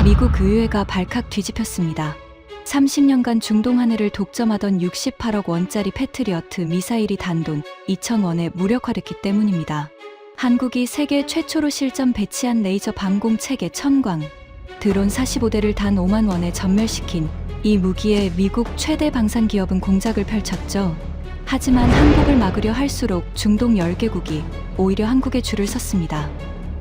미국 의회가 발칵 뒤집혔습니다. 30년간 중동 하늘을 독점하던 68억 원짜리 패트리어트 미사일이 단돈 2,000원에 무력화됐기 때문입니다. 한국이 세계 최초로 실전 배치한 레이저 방공 체계 천광, 드론 45대를 단 5만 원에 전멸시킨 이 무기에 미국 최대 방산 기업은 공작을 펼쳤죠. 하지만 한국을 막으려 할수록 중동 10개국이 오히려 한국에 줄을 섰습니다.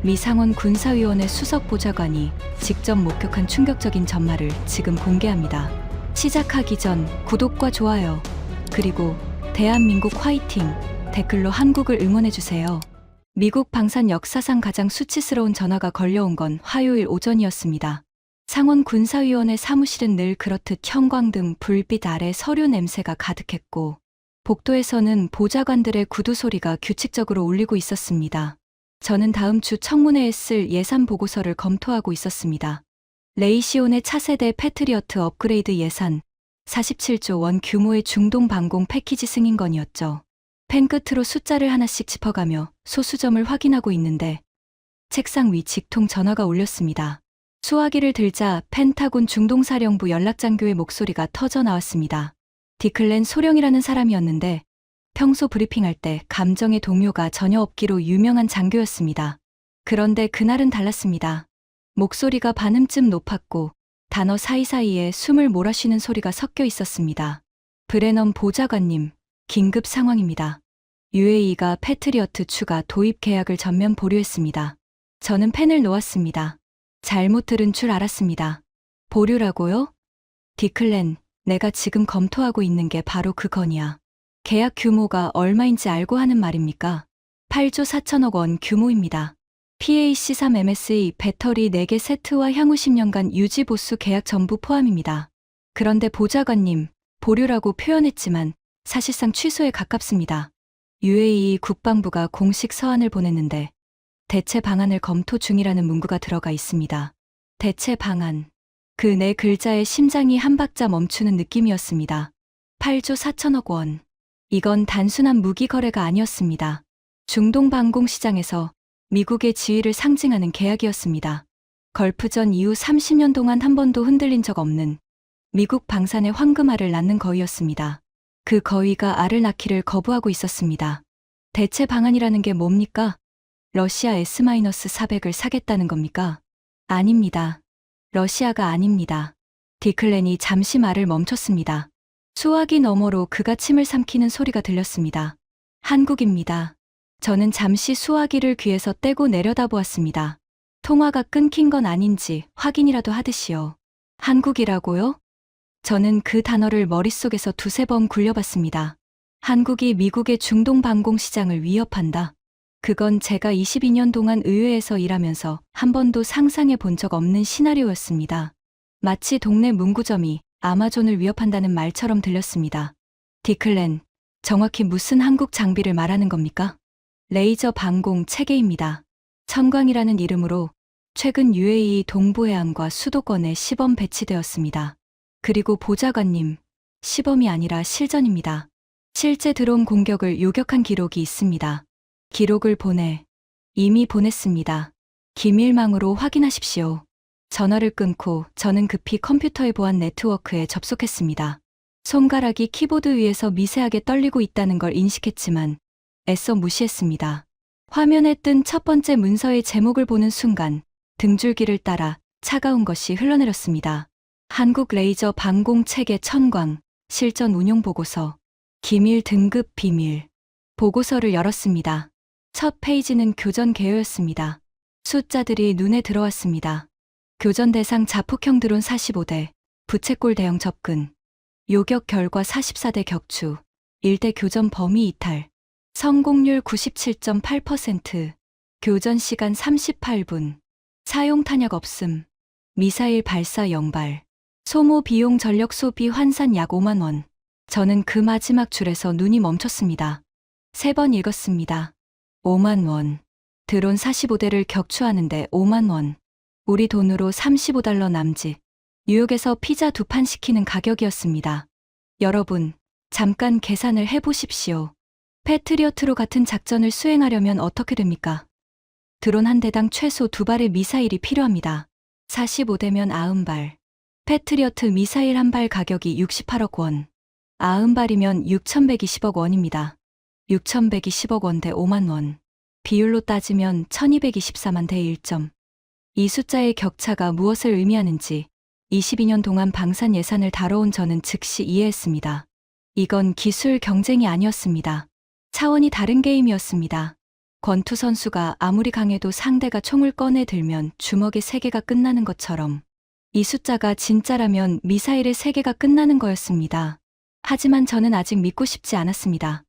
미 상원 군사위원회 수석 보좌관이 직접 목격한 충격적인 전말을 지금 공개합니다. 시작하기 전 구독과 좋아요, 그리고 대한민국 화이팅 댓글로 한국을 응원해주세요. 미국 방산 역사상 가장 수치스러운 전화가 걸려온 건 화요일 오전이었습니다. 상원 군사위원회 사무실은 늘 그렇듯 형광등 불빛 아래 서류 냄새가 가득했고, 복도에서는 보좌관들의 구두 소리가 규칙적으로 울리고 있었습니다. 저는 다음 주 청문회에 쓸 예산 보고서를 검토하고 있었습니다. 레이시온의 차세대 패트리어트 업그레이드 예산 47조 원 규모의 중동 방공 패키지 승인건이었죠. 펜 끝으로 숫자를 하나씩 짚어가며 소수점을 확인하고 있는데 책상 위 직통 전화가 울렸습니다. 수화기를 들자 펜타곤 중동사령부 연락장교의 목소리가 터져 나왔습니다. 디클렌 소령이라는 사람이었는데 평소 브리핑할 때 감정의 동요가 전혀 없기로 유명한 장교였습니다. 그런데 그날은 달랐습니다. 목소리가 반음쯤 높았고 단어 사이사이에 숨을 몰아쉬는 소리가 섞여 있었습니다. 브레넌 보좌관님, 긴급 상황입니다. UAE가 패트리어트 추가 도입 계약을 전면 보류했습니다. 저는 펜을 놓았습니다. 잘못 들은 줄 알았습니다. 보류라고요? 디클렌, 내가 지금 검토하고 있는 게 바로 그 건이야. 계약 규모가 얼마인지 알고 하는 말입니까? 8조 4천억 원 규모입니다. PAC3MSE 배터리 4개 세트와 향후 10년간 유지 보수 계약 전부 포함입니다. 그런데 보좌관님, 보류라고 표현했지만 사실상 취소에 가깝습니다. UAE 국방부가 공식 서한을 보냈는데 대체 방안을 검토 중이라는 문구가 들어가 있습니다. 대체 방안. 그 네 글자에 심장이 한 박자 멈추는 느낌이었습니다. 8조 4천억 원. 이건 단순한 무기 거래가 아니었습니다. 중동 방공 시장에서 미국의 지위를 상징하는 계약이었습니다. 걸프전 이후 30년 동안 한 번도 흔들린 적 없는 미국 방산의 황금알을 낳는 거위였습니다. 그 거위가 알을 낳기를 거부하고 있었습니다. 대체 방안이라는 게 뭡니까? 러시아 S-400을 사겠다는 겁니까? 아닙니다. 러시아가 아닙니다. 디클렌이 잠시 말을 멈췄습니다. 수화기 너머로 그가 침을 삼키는 소리가 들렸습니다. 한국입니다. 저는 잠시 수화기를 귀에서 떼고 내려다보았습니다. 통화가 끊긴 건 아닌지 확인이라도 하듯이요. 한국이라고요? 저는 그 단어를 머릿속에서 두세 번 굴려봤습니다. 한국이 미국의 중동 방공 시장을 위협한다. 그건 제가 22년 동안 의회에서 일하면서 한 번도 상상해 본 적 없는 시나리오였습니다. 마치 동네 문구점이 아마존을 위협한다는 말처럼 들렸습니다. 디클렌, 정확히 무슨 한국 장비를 말하는 겁니까? 레이저 방공 체계입니다. 천광이라는 이름으로 최근 UAE 동부해안과 수도권에 시범 배치되었습니다. 그리고 보좌관님, 시범이 아니라 실전입니다. 실제 드론 공격을 요격한 기록이 있습니다. 기록을 이미 보냈습니다. 기밀망으로 확인하십시오. 전화를 끊고 저는 급히 컴퓨터의 보안 네트워크에 접속했습니다. 손가락이 키보드 위에서 미세하게 떨리고 있다는 걸 인식했지만 애써 무시했습니다. 화면에 뜬 첫 번째 문서의 제목을 보는 순간 등줄기를 따라 차가운 것이 흘러내렸습니다. 한국 레이저 방공 체계 천광 실전 운용 보고서 기밀 등급 비밀. 보고서를 열었습니다. 첫 페이지는 교전 개요였습니다. 숫자들이 눈에 들어왔습니다. 교전 대상 자폭형 드론 45대, 부채꼴 대형 접근, 요격 결과 44대 격추, 1대 교전 범위 이탈, 성공률 97.8%, 교전 시간 38분, 사용 탄약 없음, 미사일 발사 0발, 소모 비용 전력 소비 환산 약 5만 원. 저는 그 마지막 줄에서 눈이 멈췄습니다. 3번 읽었습니다. 5만 원. 드론 45대를 격추하는데 5만 원. 우리 돈으로 35달러 남짓. 뉴욕에서 피자 2판 시키는 가격이었습니다. 여러분, 잠깐 계산을 해보십시오. 패트리어트로 같은 작전을 수행하려면 어떻게 됩니까? 드론 한 대당 최소 2발의 미사일이 필요합니다. 45대면 90발. 패트리어트 미사일 한 발 가격이 68억 원. 90발이면 6,120억 원입니다. 6,120억 원 대 5만 원. 비율로 따지면 1,224만 대 1점. 이 숫자의 격차가 무엇을 의미하는지 22년 동안 방산 예산을 다뤄온 저는 즉시 이해했습니다. 이건 기술 경쟁이 아니었습니다. 차원이 다른 게임이었습니다. 권투 선수가 아무리 강해도 상대가 총을 꺼내 들면 주먹의 세계가 끝나는 것처럼 이 숫자가 진짜라면 미사일의 세계가 끝나는 거였습니다. 하지만 저는 아직 믿고 싶지 않았습니다.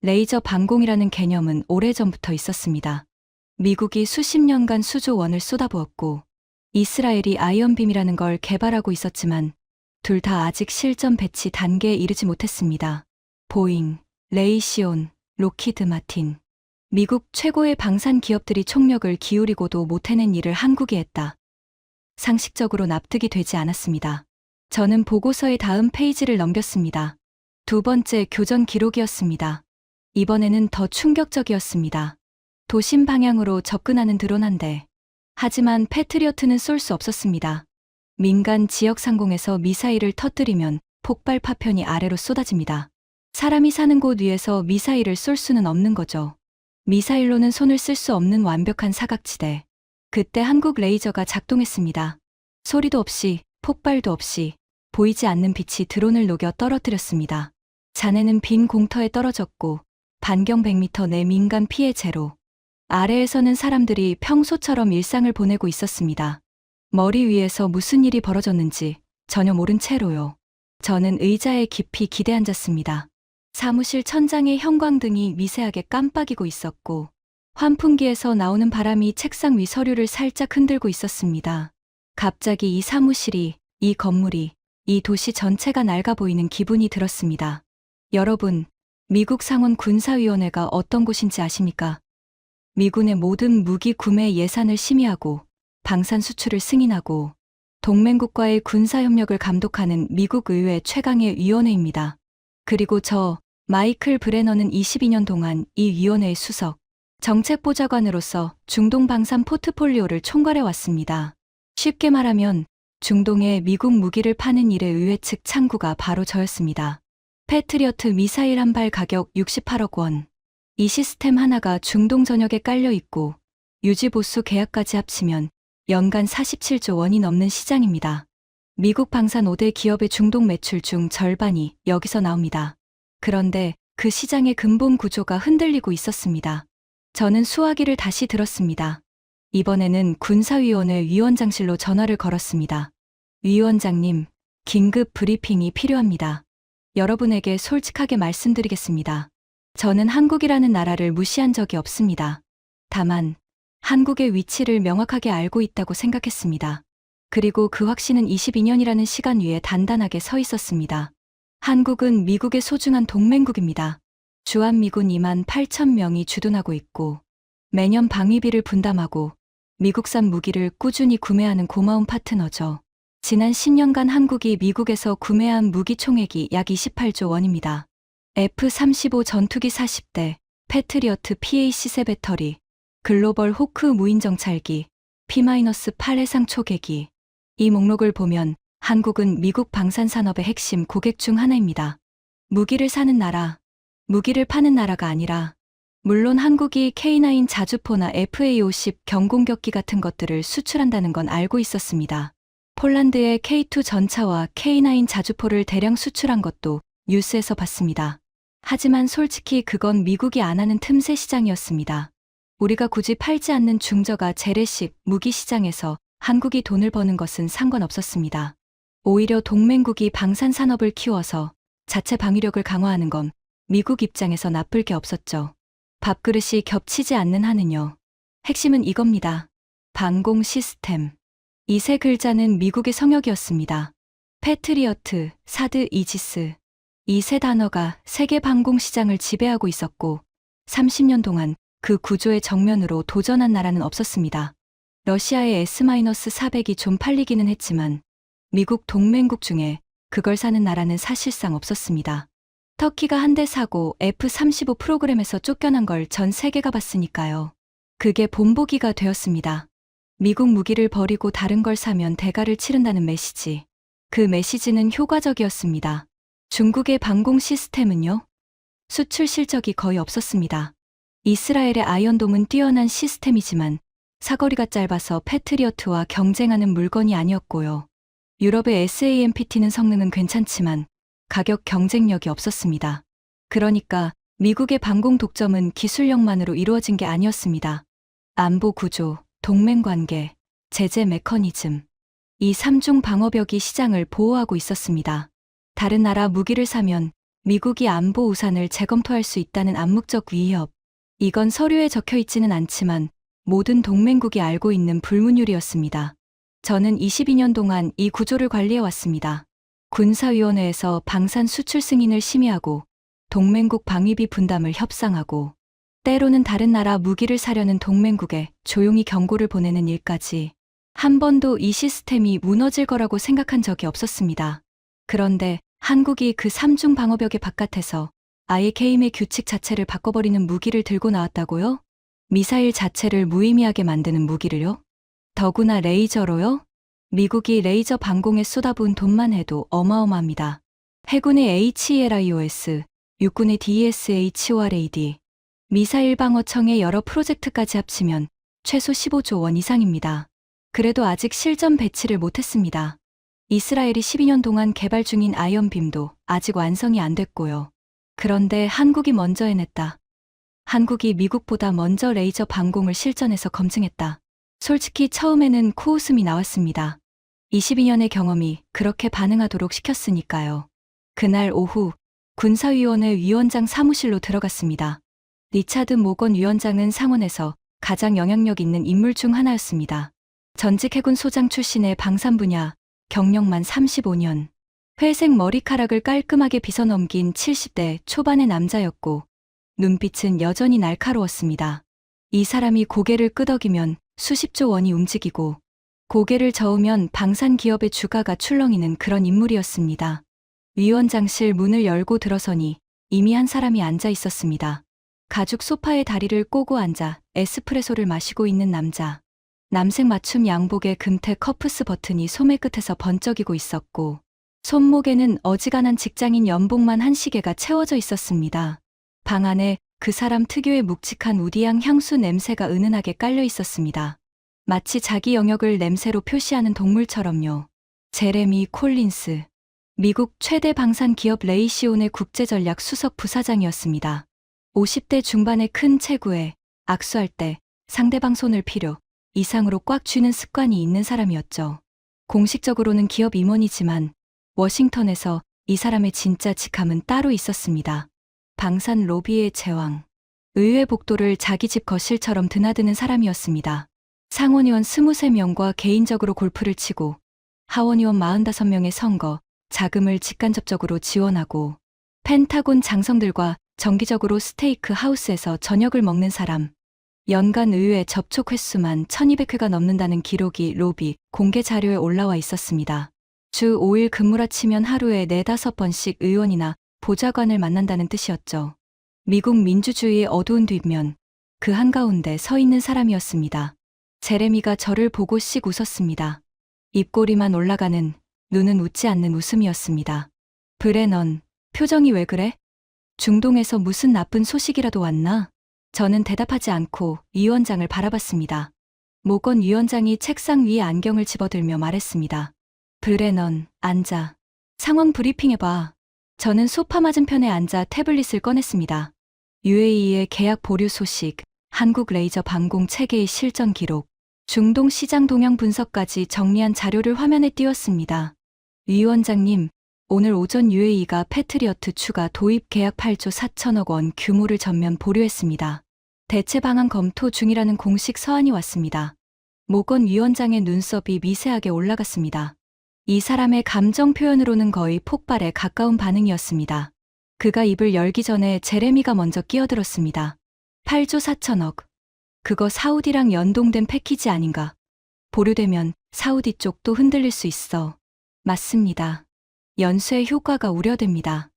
레이저 방공이라는 개념은 오래전부터 있었습니다. 미국이 수십 년간 수조 원을 쏟아부었고 이스라엘이 아이언빔이라는 걸 개발하고 있었지만 둘 다 아직 실전 배치 단계에 이르지 못했습니다. 보잉, 레이시온, 로키드 마틴. 미국 최고의 방산 기업들이 총력을 기울이고도 못 해낸 일을 한국이 했다. 상식적으로 납득이 되지 않았습니다. 저는 보고서의 다음 페이지를 넘겼습니다. 두 번째 교전 기록이었습니다. 이번에는 더 충격적이었습니다. 도심 방향으로 접근하는 드론 한 대. 하지만 패트리어트는 쏠 수 없었습니다. 민간 지역 상공에서 미사일을 터뜨리면 폭발 파편이 아래로 쏟아집니다. 사람이 사는 곳 위에서 미사일을 쏠 수는 없는 거죠. 미사일로는 손을 쓸 수 없는 완벽한 사각지대. 그때 한국 레이저가 작동했습니다. 소리도 없이, 폭발도 없이, 보이지 않는 빛이 드론을 녹여 떨어뜨렸습니다. 잔해는 빈 공터에 떨어졌고 반경 100m 내 민간 피해 제로. 아래에서는 사람들이 평소처럼 일상을 보내고 있었습니다. 머리 위에서 무슨 일이 벌어졌는지 전혀 모른 채로요. 저는 의자에 깊이 기대앉았습니다. 사무실 천장에 형광등이 미세하게 깜빡이고 있었고 환풍기에서 나오는 바람이 책상 위 서류를 살짝 흔들고 있었습니다. 갑자기 이 사무실이, 이 건물이, 이 도시 전체가 낡아 보이는 기분이 들었습니다. 여러분, 미국 상원 군사위원회가 어떤 곳인지 아십니까? 미군의 모든 무기 구매 예산을 심의하고 방산 수출을 승인하고 동맹국과의 군사협력을 감독하는 미국 의회 최강의 위원회입니다. 그리고 저 마이클 브레너는 22년 동안 이 위원회의 수석, 정책보좌관으로서 중동 방산 포트폴리오를 총괄해 왔습니다. 쉽게 말하면 중동에 미국 무기를 파는 일의 의회 측 창구가 바로 저였습니다. 패트리어트 미사일 한 발 가격 68억 원. 이 시스템 하나가 중동 전역에 깔려 있고 유지보수 계약까지 합치면 연간 47조 원이 넘는 시장입니다. 미국 방산 5대 기업의 중동 매출 중 절반이 여기서 나옵니다. 그런데 그 시장의 근본 구조가 흔들리고 있었습니다. 저는 수화기를 다시 들었습니다. 이번에는 군사위원회 위원장실로 전화를 걸었습니다. 위원장님, 긴급 브리핑이 필요합니다. 여러분에게 솔직하게 말씀드리겠습니다. 저는 한국이라는 나라를 무시한 적이 없습니다. 다만 한국의 위치를 명확하게 알고 있다고 생각했습니다. 그리고 그 확신은 22년이라는 시간 위에 단단하게 서 있었습니다. 한국은 미국의 소중한 동맹국입니다. 주한미군 2만 8천 명이 주둔하고 있고 매년 방위비를 분담하고 미국산 무기를 꾸준히 구매하는 고마운 파트너죠. 지난 10년간 한국이 미국에서 구매한 무기 총액이 약 28조 원입니다. F-35 전투기 40대, 패트리어트 PAC-3 배터리, 글로벌 호크 무인 정찰기, P-8 해상 초계기. 이 목록을 보면 한국은 미국 방산산업의 핵심 고객 중 하나입니다. 무기를 사는 나라, 무기를 파는 나라가 아니라 물론 한국이 K9 자주포나 FA-50 경공격기 같은 것들을 수출한다는 건 알고 있었습니다. 폴란드의 K2 전차와 K9 자주포를 대량 수출한 것도 뉴스에서 봤습니다. 하지만 솔직히 그건 미국이 안 하는 틈새 시장이었습니다. 우리가 굳이 팔지 않는 중저가 재래식 무기 시장에서 한국이 돈을 버는 것은 상관없었습니다. 오히려 동맹국이 방산 산업을 키워서 자체 방위력을 강화하는 건 미국 입장에서 나쁠 게 없었죠. 밥그릇이 겹치지 않는 한은요. 핵심은 이겁니다. 방공 시스템. 이 세 글자는 미국의 성역이었습니다. 패트리어트, 사드, 이지스. 이 세 단어가 세계 방공 시장을 지배하고 있었고 30년 동안 그 구조의 정면으로 도전한 나라는 없었습니다. 러시아의 S-400이 좀 팔리기는 했지만 미국 동맹국 중에 그걸 사는 나라는 사실상 없었습니다. 터키가 한 대 사고 F-35 프로그램에서 쫓겨난 걸 전 세계가 봤으니까요. 그게 본보기가 되었습니다. 미국 무기를 버리고 다른 걸 사면 대가를 치른다는 메시지. 그 메시지는 효과적이었습니다. 중국의 방공 시스템은요? 수출 실적이 거의 없었습니다. 이스라엘의 아이언돔은 뛰어난 시스템이지만 사거리가 짧아서 패트리어트와 경쟁하는 물건이 아니었고요. 유럽의 SAMPT는 성능은 괜찮지만 가격 경쟁력이 없었습니다. 그러니까 미국의 방공 독점은 기술력만으로 이루어진 게 아니었습니다. 안보 구조, 동맹 관계, 제재 메커니즘. 이 3중 방어벽이 시장을 보호하고 있었습니다. 다른 나라 무기를 사면 미국이 안보 우산을 재검토할 수 있다는 암묵적 위협. 이건 서류에 적혀 있지는 않지만 모든 동맹국이 알고 있는 불문율이었습니다. 저는 22년 동안 이 구조를 관리해 왔습니다. 군사위원회에서 방산 수출 승인을 심의하고 동맹국 방위비 분담을 협상하고 때로는 다른 나라 무기를 사려는 동맹국에 조용히 경고를 보내는 일까지 한 번도 이 시스템이 무너질 거라고 생각한 적이 없었습니다. 그런데 한국이 그 3중 방어벽의 바깥에서 아예 게임의 규칙 자체를 바꿔버리는 무기를 들고 나왔다고요? 미사일 자체를 무의미하게 만드는 무기를요? 더구나 레이저로요? 미국이 레이저 방공에 쏟아부은 돈만 해도 어마어마합니다. 해군의 HELIOS, 육군의 DSHORAD, 미사일 방어청의 여러 프로젝트까지 합치면 최소 15조 원 이상입니다. 그래도 아직 실전 배치를 못했습니다. 이스라엘이 12년 동안 개발 중인 아이언빔도 아직 완성이 안 됐고요. 그런데 한국이 먼저 해냈다. 한국이 미국보다 먼저 레이저 방공을 실전에서 검증했다. 솔직히 처음에는 코웃음이 나왔습니다. 22년의 경험이 그렇게 반응하도록 시켰으니까요. 그날 오후 군사위원회 위원장 사무실로 들어갔습니다. 리차드 모건 위원장은 상원에서 가장 영향력 있는 인물 중 하나였습니다. 전직 해군 소장 출신의 방산 분야, 경력만 35년. 회색 머리카락을 깔끔하게 빗어넘긴 70대 초반의 남자였고 눈빛은 여전히 날카로웠습니다. 이 사람이 고개를 끄덕이면 수십조 원이 움직이고 고개를 저으면 방산 기업의 주가가 출렁이는 그런 인물이었습니다. 위원장실 문을 열고 들어서니 이미 한 사람이 앉아 있었습니다. 가죽 소파에 다리를 꼬고 앉아 에스프레소를 마시고 있는 남자. 남색 맞춤 양복의 금태 커프스 버튼이 소매 끝에서 번쩍이고 있었고 손목에는 어지간한 직장인 연봉만 한 시계가 채워져 있었습니다. 방 안에 그 사람 특유의 묵직한 우디향 향수 냄새가 은은하게 깔려 있었습니다. 마치 자기 영역을 냄새로 표시하는 동물처럼요. 제레미 콜린스. 미국 최대 방산 기업 레이시온의 국제전략 수석 부사장이었습니다. 50대 중반의 큰 체구에 악수할 때 상대방 손을 필요 이상으로 꽉 쥐는 습관이 있는 사람이었죠. 공식적으로는 기업 임원이지만 워싱턴에서 이 사람의 진짜 직함은 따로 있었습니다. 방산 로비의 제왕. 의회 복도를 자기 집 거실처럼 드나드는 사람이었습니다. 상원의원 23명과 개인적으로 골프를 치고 하원의원 45명의 선거, 자금을 직간접적으로 지원하고 펜타곤 장성들과 정기적으로 스테이크 하우스에서 저녁을 먹는 사람. 연간 의회 접촉 횟수만 1200회가 넘는다는 기록이 로비 공개 자료에 올라와 있었습니다. 주 5일 근무라 치면 하루에 4-5번씩 의원이나 보좌관을 만난다는 뜻이었죠. 미국 민주주의의 어두운 뒷면, 그 한가운데 서 있는 사람이었습니다. 제레미가 저를 보고 씩 웃었습니다. 입꼬리만 올라가는, 눈은 웃지 않는 웃음이었습니다. 브레넌, 표정이 왜 그래? 중동에서 무슨 나쁜 소식이라도 왔나? 저는 대답하지 않고 위원장을 바라봤습니다. 모건 위원장이 책상 위에 안경을 집어들며 말했습니다. 브레넌, 앉아. 상황 브리핑해봐. 저는 소파 맞은편에 앉아 태블릿을 꺼냈습니다. UAE의 계약 보류 소식, 한국 레이저 방공 체계의 실전 기록, 중동 시장 동향 분석까지 정리한 자료를 화면에 띄웠습니다. 위원장님, 오늘 오전 UAE가 패트리어트 추가 도입 계약 8조 4천억 원 규모를 전면 보류했습니다. 대체 방안 검토 중이라는 공식 서한이 왔습니다. 모건 위원장의 눈썹이 미세하게 올라갔습니다. 이 사람의 감정 표현으로는 거의 폭발에 가까운 반응이었습니다. 그가 입을 열기 전에 제레미가 먼저 끼어들었습니다. 8조 4천억. 그거 사우디랑 연동된 패키지 아닌가? 보류되면 사우디 쪽도 흔들릴 수 있어. 맞습니다. 연수의 효과가 우려됩니다.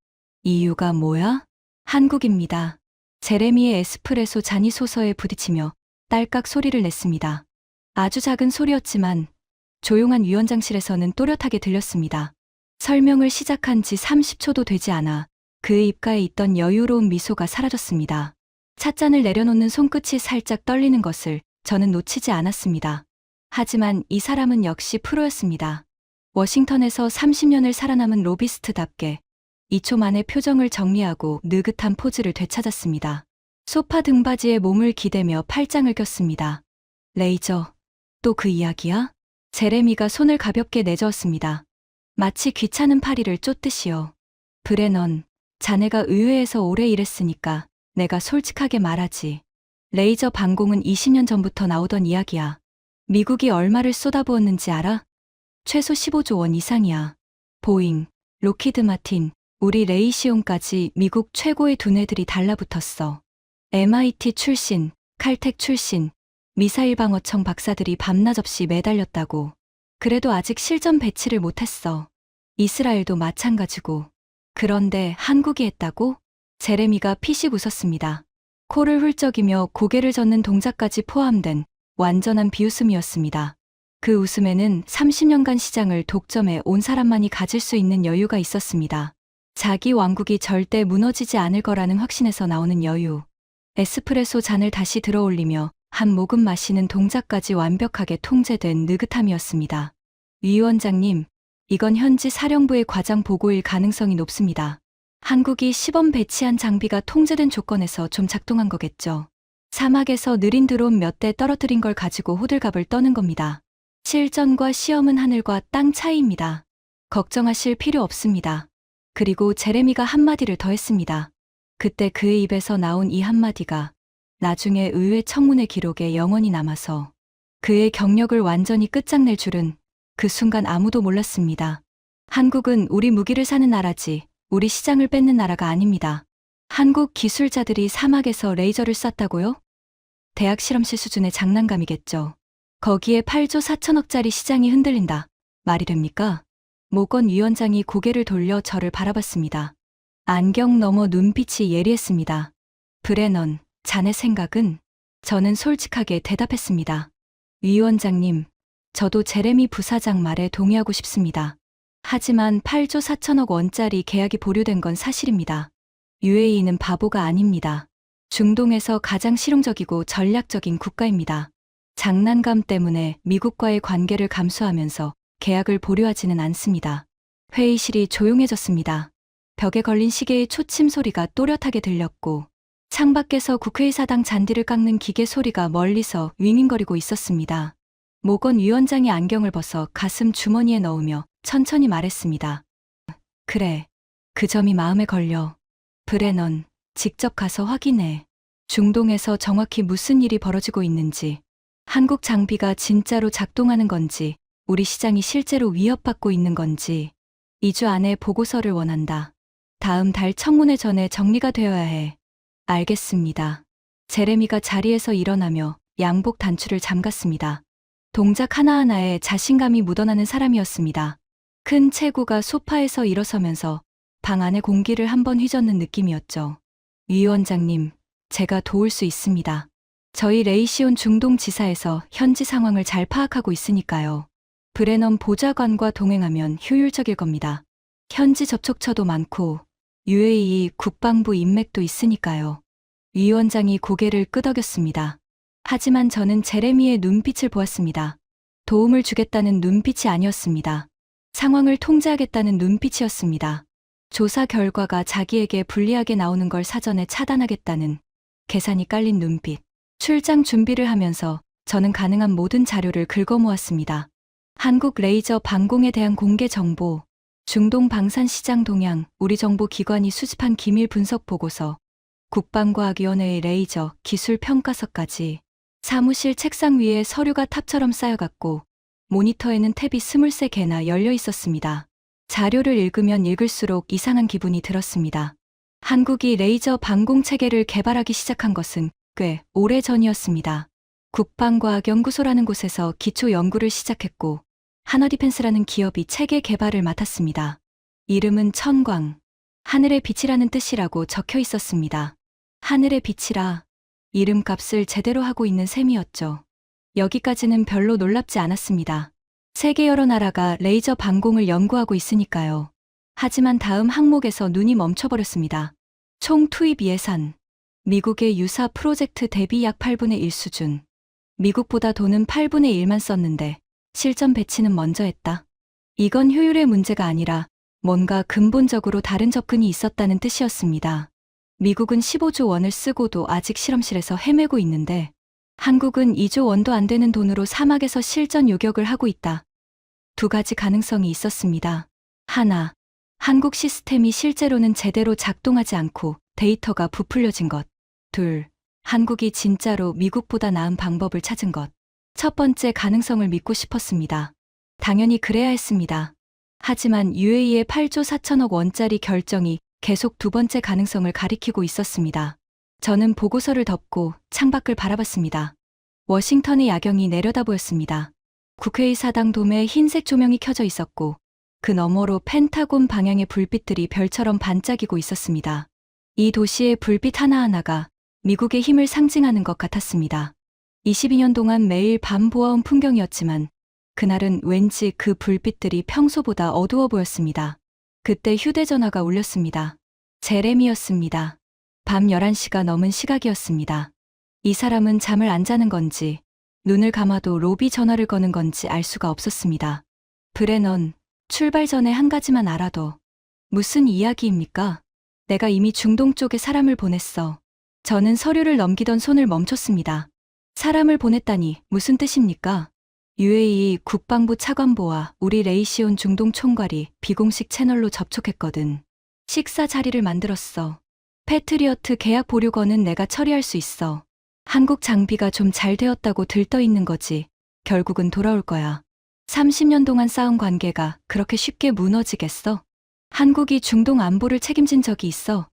이유가 뭐야? 한국입니다. 제레미의 에스프레소 잔이 소서에 부딪히며 딸깍 소리를 냈습니다. 아주 작은 소리였지만 조용한 위원장실에서는 또렷하게 들렸습니다. 설명을 시작한 지 30초도 되지 않아 그의 입가에 있던 여유로운 미소가 사라졌습니다. 찻잔을 내려놓는 손끝이 살짝 떨리는 것을 저는 놓치지 않았습니다. 하지만 이 사람은 역시 프로였습니다. 워싱턴에서 30년을 살아남은 로비스트답게 2초 만에 표정을 정리하고 느긋한 포즈를 되찾았습니다. 소파 등받이에 몸을 기대며 팔짱을 꼈습니다. 레이저, 또 그 이야기야? 제레미가 손을 가볍게 내저었습니다. 마치 귀찮은 파리를 쫓듯이요. 브레넌, 자네가 의회에서 오래 일했으니까 내가 솔직하게 말하지. 레이저 방공은 20년 전부터 나오던 이야기야. 미국이 얼마를 쏟아부었는지 알아? 최소 15조 원 이상이야. 보잉, 로키드 마틴, 우리 레이시온까지 미국 최고의 두뇌들이 달라붙었어. MIT 출신, 칼텍 출신, 미사일 방어청 박사들이 밤낮 없이 매달렸다고. 그래도 아직 실전 배치를 못했어. 이스라엘도 마찬가지고. 그런데 한국이 했다고? 제레미가 피식 웃었습니다. 코를 훌쩍이며 고개를 젓는 동작까지 포함된 완전한 비웃음이었습니다. 그 웃음에는 30년간 시장을 독점해 온 사람만이 가질 수 있는 여유가 있었습니다. 자기 왕국이 절대 무너지지 않을 거라는 확신에서 나오는 여유. 에스프레소 잔을 다시 들어올리며 한 모금 마시는 동작까지 완벽하게 통제된 느긋함이었습니다. 위원장님, 이건 현지 사령부의 과장 보고일 가능성이 높습니다. 한국이 시범 배치한 장비가 통제된 조건에서 좀 작동한 거겠죠. 사막에서 느린 드론 몇 대 떨어뜨린 걸 가지고 호들갑을 떠는 겁니다. 실전과 시험은 하늘과 땅 차이입니다. 걱정하실 필요 없습니다. 그리고 제레미가 한마디를 더 했습니다. 그때 그의 입에서 나온 이 한마디가 나중에 의회 청문회 기록에 영원히 남아서 그의 경력을 완전히 끝장낼 줄은 그 순간 아무도 몰랐습니다. 한국은 우리 무기를 사는 나라지 우리 시장을 뺏는 나라가 아닙니다. 한국 기술자들이 사막에서 레이저를 쐈다고요? 대학 실험실 수준의 장난감이겠죠. 거기에 8조 4천억짜리 시장이 흔들린다. 말이 됩니까? 모건 위원장이 고개를 돌려 저를 바라봤습니다. 안경 너머 눈빛이 예리했습니다. 브레넌, 자네 생각은? 저는 솔직하게 대답했습니다. 위원장님, 저도 제레미 부사장 말에 동의하고 싶습니다. 하지만 8조 4천억 원짜리 계약이 보류된 건 사실입니다. UAE는 바보가 아닙니다. 중동에서 가장 실용적이고 전략적인 국가입니다. 장난감 때문에 미국과의 관계를 감수하면서 계약을 보류하지는 않습니다. 회의실이 조용해졌습니다. 벽에 걸린 시계의 초침 소리가 또렷하게 들렸고 창밖에서 국회의사당 잔디를 깎는 기계 소리가 멀리서 윙윙거리고 있었습니다. 모건 위원장이 안경을 벗어 가슴 주머니에 넣으며 천천히 말했습니다. 그래, 그 점이 마음에 걸려. 브레넌, 직접 가서 확인해. 중동에서 정확히 무슨 일이 벌어지고 있는지, 한국 장비가 진짜로 작동하는 건지, 우리 시장이 실제로 위협받고 있는 건지. 2주 안에 보고서를 원한다. 다음 달 청문회 전에 정리가 되어야 해. 알겠습니다. 제레미가 자리에서 일어나며 양복 단추를 잠갔습니다. 동작 하나하나에 자신감이 묻어나는 사람이었습니다. 큰 체구가 소파에서 일어서면서 방 안의 공기를 한번 휘젓는 느낌이었죠. 위원장님, 제가 도울 수 있습니다. 저희 레이시온 중동 지사에서 현지 상황을 잘 파악하고 있으니까요. 브레넌 보좌관과 동행하면 효율적일 겁니다. 현지 접촉처도 많고 UAE 국방부 인맥도 있으니까요. 위원장이 고개를 끄덕였습니다. 하지만 저는 제레미의 눈빛을 보았습니다. 도움을 주겠다는 눈빛이 아니었습니다. 상황을 통제하겠다는 눈빛이었습니다. 조사 결과가 자기에게 불리하게 나오는 걸 사전에 차단하겠다는 계산이 깔린 눈빛. 출장 준비를 하면서 저는 가능한 모든 자료를 긁어모았습니다. 한국 레이저 방공에 대한 공개 정보, 중동 방산 시장 동향, 우리 정보 기관이 수집한 기밀 분석 보고서, 국방과학위원회의 레이저 기술 평가서까지. 사무실 책상 위에 서류가 탑처럼 쌓여갔고 모니터에는 탭이 23개나 열려 있었습니다. 자료를 읽으면 읽을수록 이상한 기분이 들었습니다. 한국이 레이저 방공 체계를 개발하기 시작한 것은 꽤 오래 전이었습니다. 국방과학연구소라는 곳에서 기초 연구를 시작했고 하너디펜스라는 기업이 체계 개발을 맡았습니다. 이름은 천광, 하늘의 빛이라는 뜻이라고 적혀 있었습니다. 하늘의 빛이라 이름값을 제대로 하고 있는 셈이었죠. 여기까지는 별로 놀랍지 않았습니다. 세계 여러 나라가 레이저 방공을 연구하고 있으니까요. 하지만 다음 항목에서 눈이 멈춰버렸습니다. 총 투입 예산. 미국의 유사 프로젝트 대비 약 8분의 1 수준. 미국보다 돈은 8분의 1만 썼는데 실전 배치는 먼저 했다. 이건 효율의 문제가 아니라 뭔가 근본적으로 다른 접근이 있었다는 뜻이었습니다. 미국은 15조 원을 쓰고도 아직 실험실에서 헤매고 있는데 한국은 2조 원도 안 되는 돈으로 사막에서 실전 요격을 하고 있다. 두 가지 가능성이 있었습니다. 하나, 한국 시스템이 실제로는 제대로 작동하지 않고 데이터가 부풀려진 것. 둘, 한국이 진짜로 미국보다 나은 방법을 찾은 것. 첫 번째 가능성을 믿고 싶었습니다. 당연히 그래야 했습니다. 하지만 UAE의 8조 4천억 원짜리 결정이 계속 두 번째 가능성을 가리키고 있었습니다. 저는 보고서를 덮고 창밖을 바라봤습니다. 워싱턴의 야경이 내려다 보였습니다. 국회의사당 돔에 흰색 조명이 켜져 있었고 그 너머로 펜타곤 방향의 불빛들이 별처럼 반짝이고 있었습니다. 이 도시의 불빛 하나하나가 미국의 힘을 상징하는 것 같았습니다. 22년 동안 매일 밤 보아온 풍경이었지만 그날은 왠지 그 불빛들이 평소보다 어두워 보였습니다. 그때 휴대전화가 울렸습니다. 제레미였습니다. 밤 11시가 넘은 시각이었습니다. 이 사람은 잠을 안 자는 건지 눈을 감아도 로비 전화를 거는 건지 알 수가 없었습니다. 브레넌, 출발 전에 한 가지만 알아둬. 무슨 이야기입니까? 내가 이미 중동 쪽에 사람을 보냈어. 저는 서류를 넘기던 손을 멈췄습니다. 사람을 보냈다니 무슨 뜻입니까? UAE 국방부 차관보와 우리 레이시온 중동 총괄이 비공식 채널로 접촉했거든. 식사 자리를 만들었어. 패트리어트 계약 보류건은 내가 처리할 수 있어. 한국 장비가 좀 잘 되었다고 들떠있는 거지. 결국은 돌아올 거야. 30년 동안 쌓은 관계가 그렇게 쉽게 무너지겠어? 한국이 중동 안보를 책임진 적이 있어?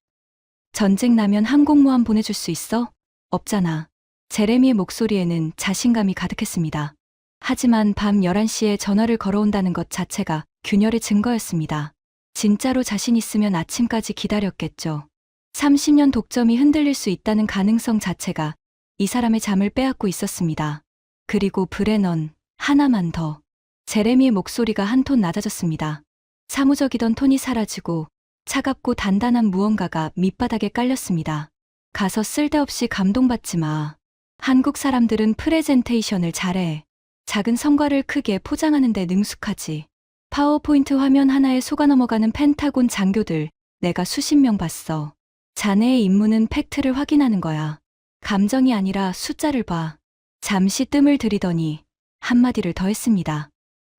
전쟁 나면 항공모함 보내줄 수 있어? 없잖아. 제레미의 목소리에는 자신감이 가득했습니다. 하지만 밤 11시에 전화를 걸어온다는 것 자체가 균열의 증거였습니다. 진짜로 자신 있으면 아침까지 기다렸겠죠. 30년 독점이 흔들릴 수 있다는 가능성 자체가 이 사람의 잠을 빼앗고 있었습니다. 그리고 브레넌, 하나만 더. 제레미의 목소리가 한 톤 낮아졌습니다. 사무적이던 톤이 사라지고 차갑고 단단한 무언가가 밑바닥에 깔렸습니다. 가서 쓸데없이 감동받지 마. 한국 사람들은 프레젠테이션을 잘해. 작은 성과를 크게 포장하는 데 능숙하지. 파워포인트 화면 하나에 속아 넘어가는 펜타곤 장교들 내가 수십 명 봤어. 자네의 임무는 팩트를 확인하는 거야. 감정이 아니라 숫자를 봐. 잠시 뜸을 들이더니 한마디를 더 했습니다.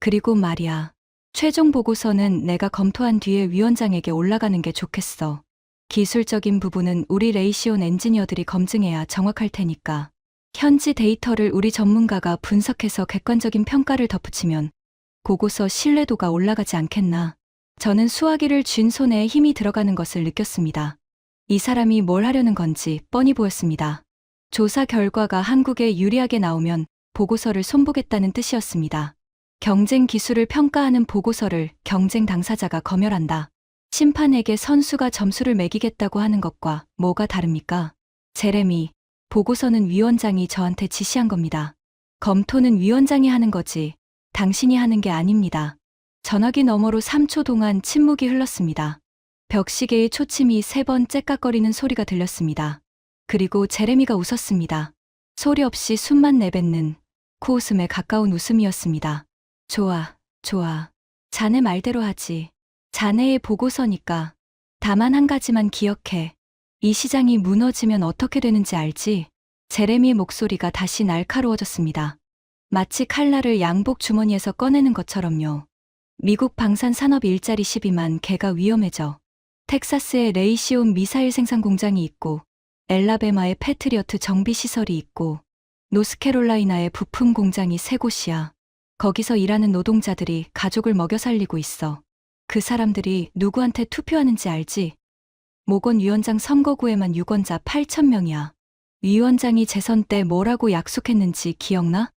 그리고 말이야. 최종 보고서는 내가 검토한 뒤에 위원장에게 올라가는 게 좋겠어. 기술적인 부분은 우리 레이시온 엔지니어들이 검증해야 정확할 테니까. 현지 데이터를 우리 전문가가 분석해서 객관적인 평가를 덧붙이면 보고서 신뢰도가 올라가지 않겠나. 저는 수화기를 쥔 손에 힘이 들어가는 것을 느꼈습니다. 이 사람이 뭘 하려는 건지 뻔히 보였습니다. 조사 결과가 한국에 유리하게 나오면 보고서를 손보겠다는 뜻이었습니다. 경쟁 기술을 평가하는 보고서를 경쟁 당사자가 검열한다. 심판에게 선수가 점수를 매기겠다고 하는 것과 뭐가 다릅니까? 제레미, 보고서는 위원장이 저한테 지시한 겁니다. 검토는 위원장이 하는 거지 당신이 하는 게 아닙니다. 전화기 너머로 3초 동안 침묵이 흘렀습니다. 벽시계의 초침이 3번 째깍거리는 소리가 들렸습니다. 그리고 제레미가 웃었습니다. 소리 없이 숨만 내뱉는 코웃음에 가까운 웃음이었습니다. 좋아, 좋아. 자네 말대로 하지. 자네의 보고서니까. 다만 한 가지만 기억해. 이 시장이 무너지면 어떻게 되는지 알지? 제레미의 목소리가 다시 날카로워졌습니다. 마치 칼날을 양복 주머니에서 꺼내는 것처럼요. 미국 방산 산업 일자리 12만 개가 위험해져. 텍사스에 레이시온 미사일 생산 공장이 있고 엘라베마에 패트리어트 정비 시설이 있고 노스캐롤라이나에 부품 공장이 3곳이야. 거기서 일하는 노동자들이 가족을 먹여 살리고 있어. 그 사람들이 누구한테 투표하는지 알지? 모건 위원장 선거구에만 유권자 8,000명이야. 위원장이 재선 때 뭐라고 약속했는지 기억나?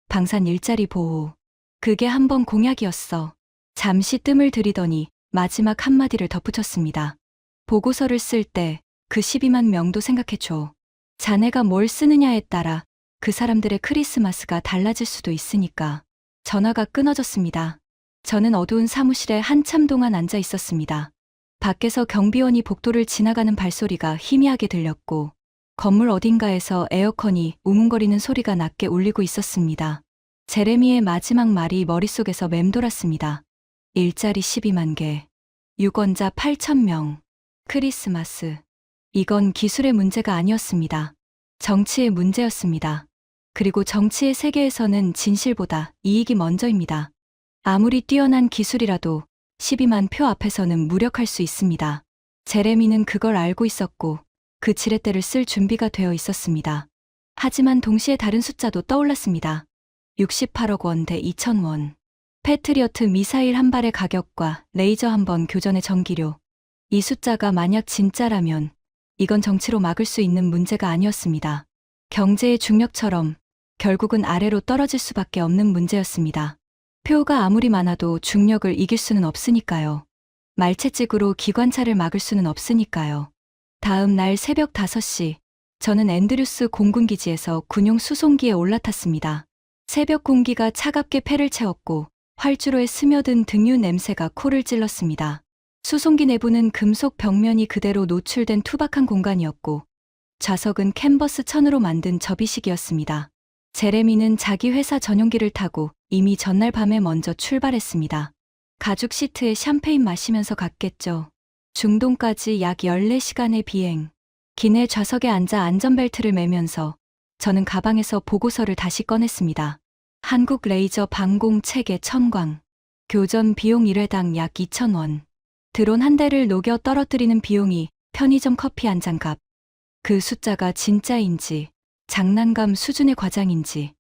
방산 일자리 보호. 그게 한 번 공약이었어. 잠시 뜸을 들이더니 마지막 한마디를 덧붙였습니다. 보고서를 쓸 때 그 12만 명도 생각해줘. 자네가 뭘 쓰느냐에 따라 그 사람들의 크리스마스가 달라질 수도 있으니까. 전화가 끊어졌습니다. 저는 어두운 사무실에 한참 동안 앉아 있었습니다. 밖에서 경비원이 복도를 지나가는 발소리가 희미하게 들렸고, 건물 어딘가에서 에어컨이 우문거리는 소리가 낮게 울리고 있었습니다. 제레미의 마지막 말이 머릿속에서 맴돌았습니다. 일자리 12만 개, 유권자 8,000명, 크리스마스. 이건 기술의 문제가 아니었습니다. 정치의 문제였습니다. 그리고 정치의 세계에서는 진실보다 이익이 먼저입니다. 아무리 뛰어난 기술이라도 12만 표 앞에서는 무력할 수 있습니다. 제레미는 그걸 알고 있었고 그 지렛대를 쓸 준비가 되어 있었습니다. 하지만 동시에 다른 숫자도 떠올랐습니다. 68억 원 대 2,000원. 패트리어트 미사일 한 발의 가격과 레이저 한 번 교전의 전기료. 이 숫자가 만약 진짜라면 이건 정치로 막을 수 있는 문제가 아니었습니다. 경제의 중력처럼 결국은 아래로 떨어질 수밖에 없는 문제였습니다. 표가 아무리 많아도 중력을 이길 수는 없으니까요. 말채찍으로 기관차를 막을 수는 없으니까요. 다음 날 새벽 5시, 저는 앤드류스 공군기지에서 군용 수송기에 올라탔습니다. 새벽 공기가 차갑게 폐를 채웠고 활주로에 스며든 등유 냄새가 코를 찔렀습니다. 수송기 내부는 금속 벽면이 그대로 노출된 투박한 공간이었고 좌석은 캔버스 천으로 만든 접이식이었습니다. 제레미는 자기 회사 전용기를 타고 이미 전날 밤에 먼저 출발했습니다. 가죽 시트에 샴페인 마시면서 갔겠죠. 중동까지 약 14시간의 비행. 기내 좌석에 앉아 안전벨트를 매면서 저는 가방에서 보고서를 다시 꺼냈습니다. 한국 레이저 방공 체계 천광. 교전 비용 1회당 약 2,000원. 드론 한 대를 녹여 떨어뜨리는 비용이 편의점 커피 한 잔 값. 그 숫자가 진짜인지 장난감 수준의 과장인지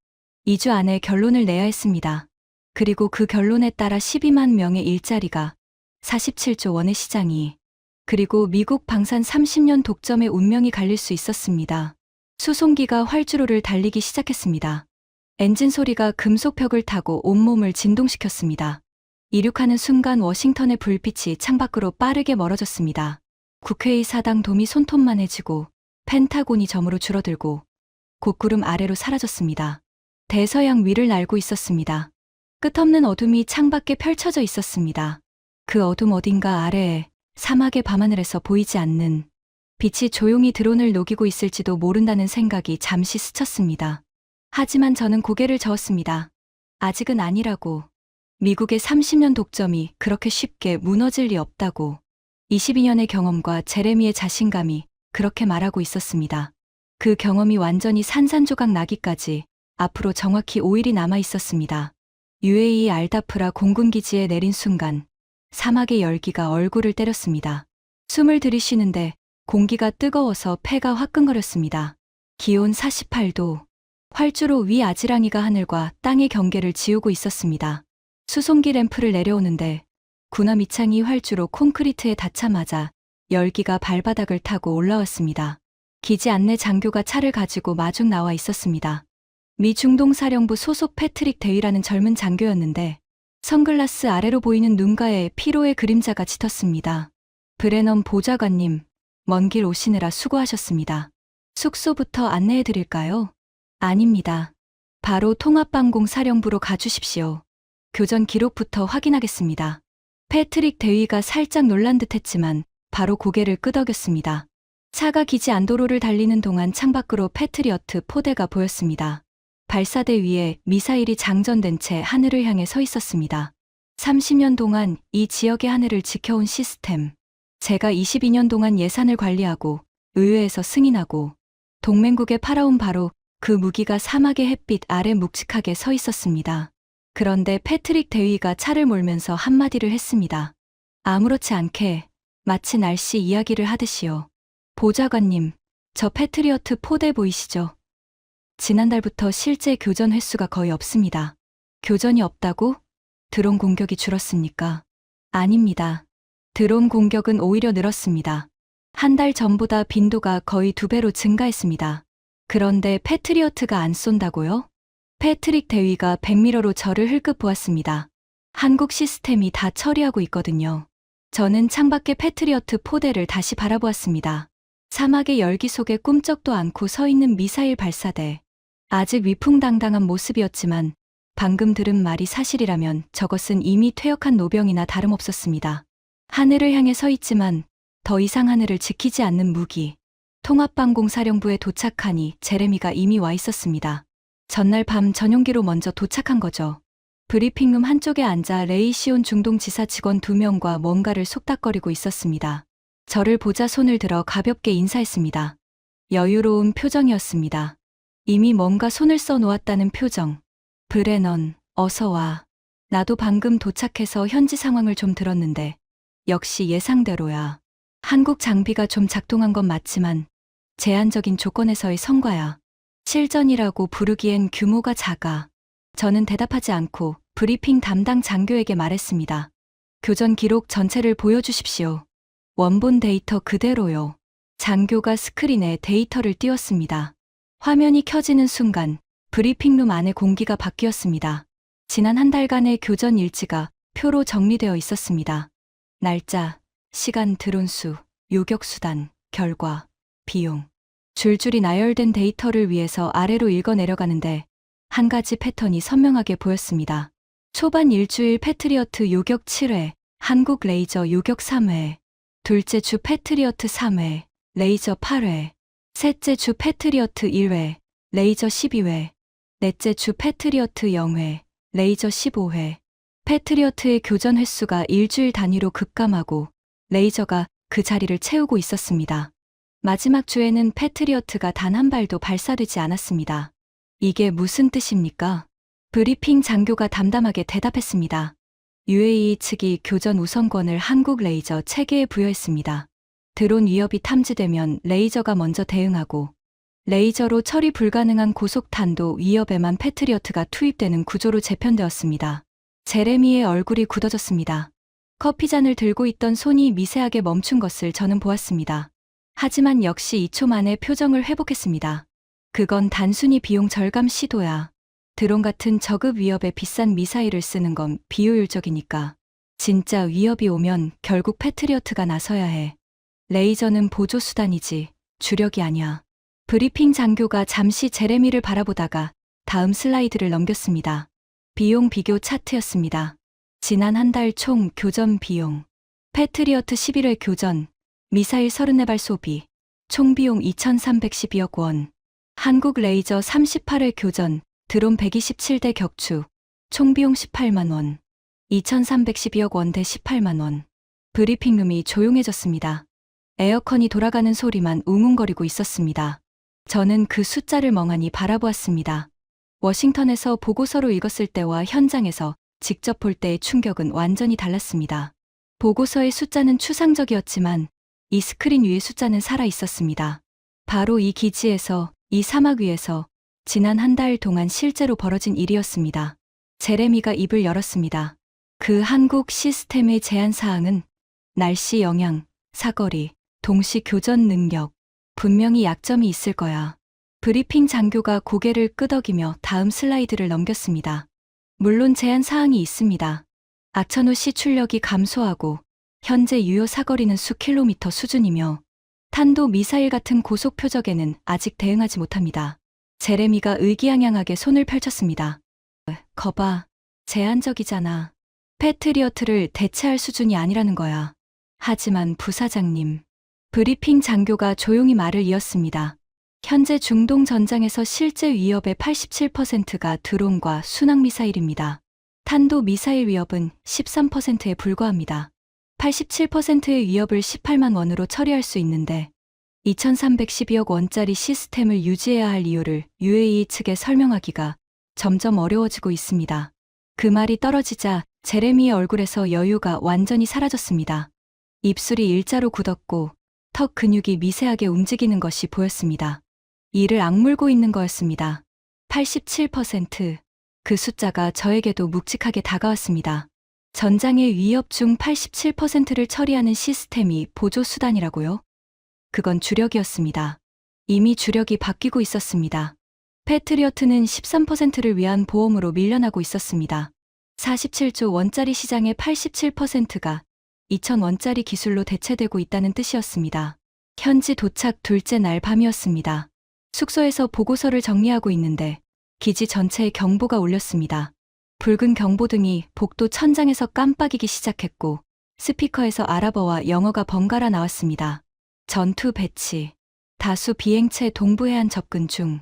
2주 안에 결론을 내야 했습니다. 그리고 그 결론에 따라 12만 명의 일자리가 47조 원의 시장이 그리고 미국 방산 30년 독점의 운명이 갈릴 수 있었습니다. 수송기가 활주로를 달리기 시작했습니다. 엔진 소리가 금속 벽을 타고 온몸을 진동시켰습니다. 이륙하는 순간 워싱턴의 불빛이 창밖으로 빠르게 멀어졌습니다. 국회의 사당 돔이 손톱만해지고 펜타곤이 점으로 줄어들고 곡구름 아래로 사라졌습니다. 대서양 위를 날고 있었습니다. 끝없는 어둠이 창밖에 펼쳐져 있었습니다. 그 어둠 어딘가 아래에 사막의 밤하늘에서 보이지 않는 빛이 조용히 드론을 녹이고 있을지도 모른다는 생각이 잠시 스쳤습니다. 하지만 저는 고개를 저었습니다. 아직은 아니라고. 미국의 30년 독점이 그렇게 쉽게 무너질 리 없다고. 22년의 경험과 제레미의 자신감이 그렇게 말하고 있었습니다. 그 경험이 완전히 산산조각 나기까지 앞으로 정확히 5일이 남아 있었습니다. UAE 알다프라 공군기지에 내린 순간 사막의 열기가 얼굴을 때렸습니다. 숨을 들이쉬는데 공기가 뜨거워서 폐가 화끈거렸습니다. 기온 48도. 활주로 위 아지랑이가 하늘과 땅의 경계를 지우고 있었습니다. 수송기 램프를 내려오는데 군함 밑창이 활주로 콘크리트에 닿자마자 열기가 발바닥을 타고 올라왔습니다. 기지 안내 장교가 차를 가지고 마중 나와 있었습니다. 미 중동사령부 소속 패트릭 데이라는 젊은 장교였는데 선글라스 아래로 보이는 눈가에 피로의 그림자가 짙었습니다. 브레넌 보좌관님, 먼 길 오시느라 수고하셨습니다. 숙소부터 안내해 드릴까요? 아닙니다. 바로 통합방공사령부로 가주십시오. 교전 기록부터 확인하겠습니다. 패트릭 대위가 살짝 놀란 듯했지만 바로 고개를 끄덕였습니다. 차가 기지 안도로를 달리는 동안 창밖으로 패트리어트 포대가 보였습니다. 발사대 위에 미사일이 장전된 채 하늘을 향해 서 있었습니다. 30년 동안 이 지역의 하늘을 지켜온 시스템. 제가 22년 동안 예산을 관리하고 의회에서 승인하고 동맹국에 팔아온 바로 그 무기가 사막의 햇빛 아래 묵직하게 서 있었습니다. 그런데 패트릭 대위가 차를 몰면서 한마디를 했습니다. 아무렇지 않게 마치 날씨 이야기를 하듯이요. 보좌관님, 저 패트리어트 포대 보이시죠? 지난달부터 실제 교전 횟수가 거의 없습니다. 교전이 없다고? 드론 공격이 줄었습니까? 아닙니다. 드론 공격은 오히려 늘었습니다. 한 달 전보다 빈도가 거의 2배로 증가했습니다. 그런데 패트리어트가 안 쏜다고요? 패트릭 대위가 백미러로 저를 흘끗 보았습니다. 한국 시스템이 다 처리하고 있거든요. 저는 창밖의 패트리어트 포대를 다시 바라보았습니다. 사막의 열기 속에 꿈쩍도 않고 서 있는 미사일 발사대. 아직 위풍당당한 모습이었지만 방금 들은 말이 사실이라면 저것은 이미 퇴역한 노병이나 다름없었습니다. 하늘을 향해 서 있지만 더 이상 하늘을 지키지 않는 무기. 통합방공사령부에 도착하니 제레미가 이미 와 있었습니다. 전날 밤 전용기로 먼저 도착한 거죠. 브리핑룸 한쪽에 앉아 레이시온 중동지사 직원 2명과 뭔가를 속닥거리고 있었습니다. 저를 보자 손을 들어 가볍게 인사했습니다. 여유로운 표정이었습니다. 이미 뭔가 손을 써 놓았다는 표정. 브레넌, 어서 와. 나도 방금 도착해서 현지 상황을 좀 들었는데 역시 예상대로야. 한국 장비가 좀 작동한 건 맞지만 제한적인 조건에서의 성과야. 실전이라고 부르기엔 규모가 작아. 저는 대답하지 않고 브리핑 담당 장교에게 말했습니다. 교전 기록 전체를 보여주십시오. 원본 데이터 그대로요. 장교가 스크린에 데이터를 띄웠습니다. 화면이 켜지는 순간 브리핑룸 안의 공기가 바뀌었습니다. 지난 한 달간의 교전 일지가 표로 정리되어 있었습니다. 날짜, 시간, 드론수, 요격수단, 결과, 비용. 줄줄이 나열된 데이터를 위해서 아래로 읽어 내려가는데 한 가지 패턴이 선명하게 보였습니다. 초반 일주일 패트리어트 요격 7회, 한국 레이저 요격 3회, 둘째 주 패트리어트 3회, 레이저 8회, 셋째 주 패트리어트 1회, 레이저 12회, 넷째 주 패트리어트 0회, 레이저 15회. 패트리어트의 교전 횟수가 일주일 단위로 급감하고 레이저가 그 자리를 채우고 있었습니다. 마지막 주에는 패트리어트가 단 한 발도 발사되지 않았습니다. 이게 무슨 뜻입니까? 브리핑 장교가 담담하게 대답했습니다. UAE 측이 교전 우선권을 한국 레이저 체계에 부여했습니다. 드론 위협이 탐지되면 레이저가 먼저 대응하고 레이저로 처리 불가능한 고속탄도 위협에만 패트리어트가 투입되는 구조로 재편되었습니다. 제레미의 얼굴이 굳어졌습니다. 커피잔을 들고 있던 손이 미세하게 멈춘 것을 저는 보았습니다. 하지만 역시 2초 만에 표정을 회복했습니다. 그건 단순히 비용 절감 시도야. 드론 같은 저급 위협의 비싼 미사일을 쓰는 건 비효율적이니까. 진짜 위협이 오면 결국 패트리어트가 나서야 해. 레이저는 보조수단이지 주력이 아니야. 브리핑 장교가 잠시 제레미를 바라보다가 다음 슬라이드를 넘겼습니다. 비용 비교 차트였습니다. 지난 한 달 총 교전 비용. 패트리어트 11회 교전, 미사일 34발 소비, 총 비용 2,312억 원. 한국 레이저 38회 교전, 드론 127대 격추, 총 비용 18만 원. 2,312억 원 대 18만 원. 브리핑룸이 조용해졌습니다. 에어컨이 돌아가는 소리만 웅웅거리고 있었습니다. 저는 그 숫자를 멍하니 바라보았습니다. 워싱턴에서 보고서로 읽었을 때와 현장에서 직접 볼 때의 충격은 완전히 달랐습니다. 보고서의 숫자는 추상적이었지만 이 스크린 위의 숫자는 살아 있었습니다. 바로 이 기지에서, 이 사막 위에서 지난 한 달 동안 실제로 벌어진 일이었습니다. 제레미가 입을 열었습니다. 그 한국 시스템의 제한사항은 날씨 영향, 사거리, 동시 교전 능력, 분명히 약점이 있을 거야. 브리핑 장교가 고개를 끄덕이며 다음 슬라이드를 넘겼습니다. 물론 제한 사항이 있습니다. 악천후 시 출력이 감소하고 현재 유효 사거리는 수킬로미터 수준이며 탄도 미사일 같은 고속 표적에는 아직 대응하지 못합니다. 제레미가 의기양양하게 손을 펼쳤습니다. 거봐, 제한적이잖아. 패트리어트를 대체할 수준이 아니라는 거야. 하지만 부사장님. 브리핑 장교가 조용히 말을 이었습니다. 현재 중동 전장에서 실제 위협의 87%가 드론과 순항미사일입니다. 탄도 미사일 위협은 13%에 불과합니다. 87%의 위협을 18만 원으로 처리할 수 있는데 2,312억 원짜리 시스템을 유지해야 할 이유를 UAE 측에 설명하기가 점점 어려워지고 있습니다. 그 말이 떨어지자 제레미의 얼굴에서 여유가 완전히 사라졌습니다. 입술이 일자로 굳었고 턱 근육이 미세하게 움직이는 것이 보였습니다. 이를 악물고 있는 거였습니다. 87%. 그 숫자가 저에게도 묵직하게 다가왔습니다. 전장의 위협 중 87%를 처리하는 시스템이 보조수단이라고요? 그건 주력이었습니다. 이미 주력이 바뀌고 있었습니다. 패트리어트는 13%를 위한 보험으로 밀려나고 있었습니다. 47조 원짜리 시장의 87%가 2,000원짜리 기술로 대체되고 있다는 뜻이었습니다. 현지 도착 둘째 날 밤이었습니다. 숙소에서 보고서를 정리하고 있는데 기지 전체에 경보가 울렸습니다. 붉은 경보등이 복도 천장에서 깜빡이기 시작했고 스피커에서 아랍어와 영어가 번갈아 나왔습니다. 전투 배치. 다수 비행체 동부해안 접근 중.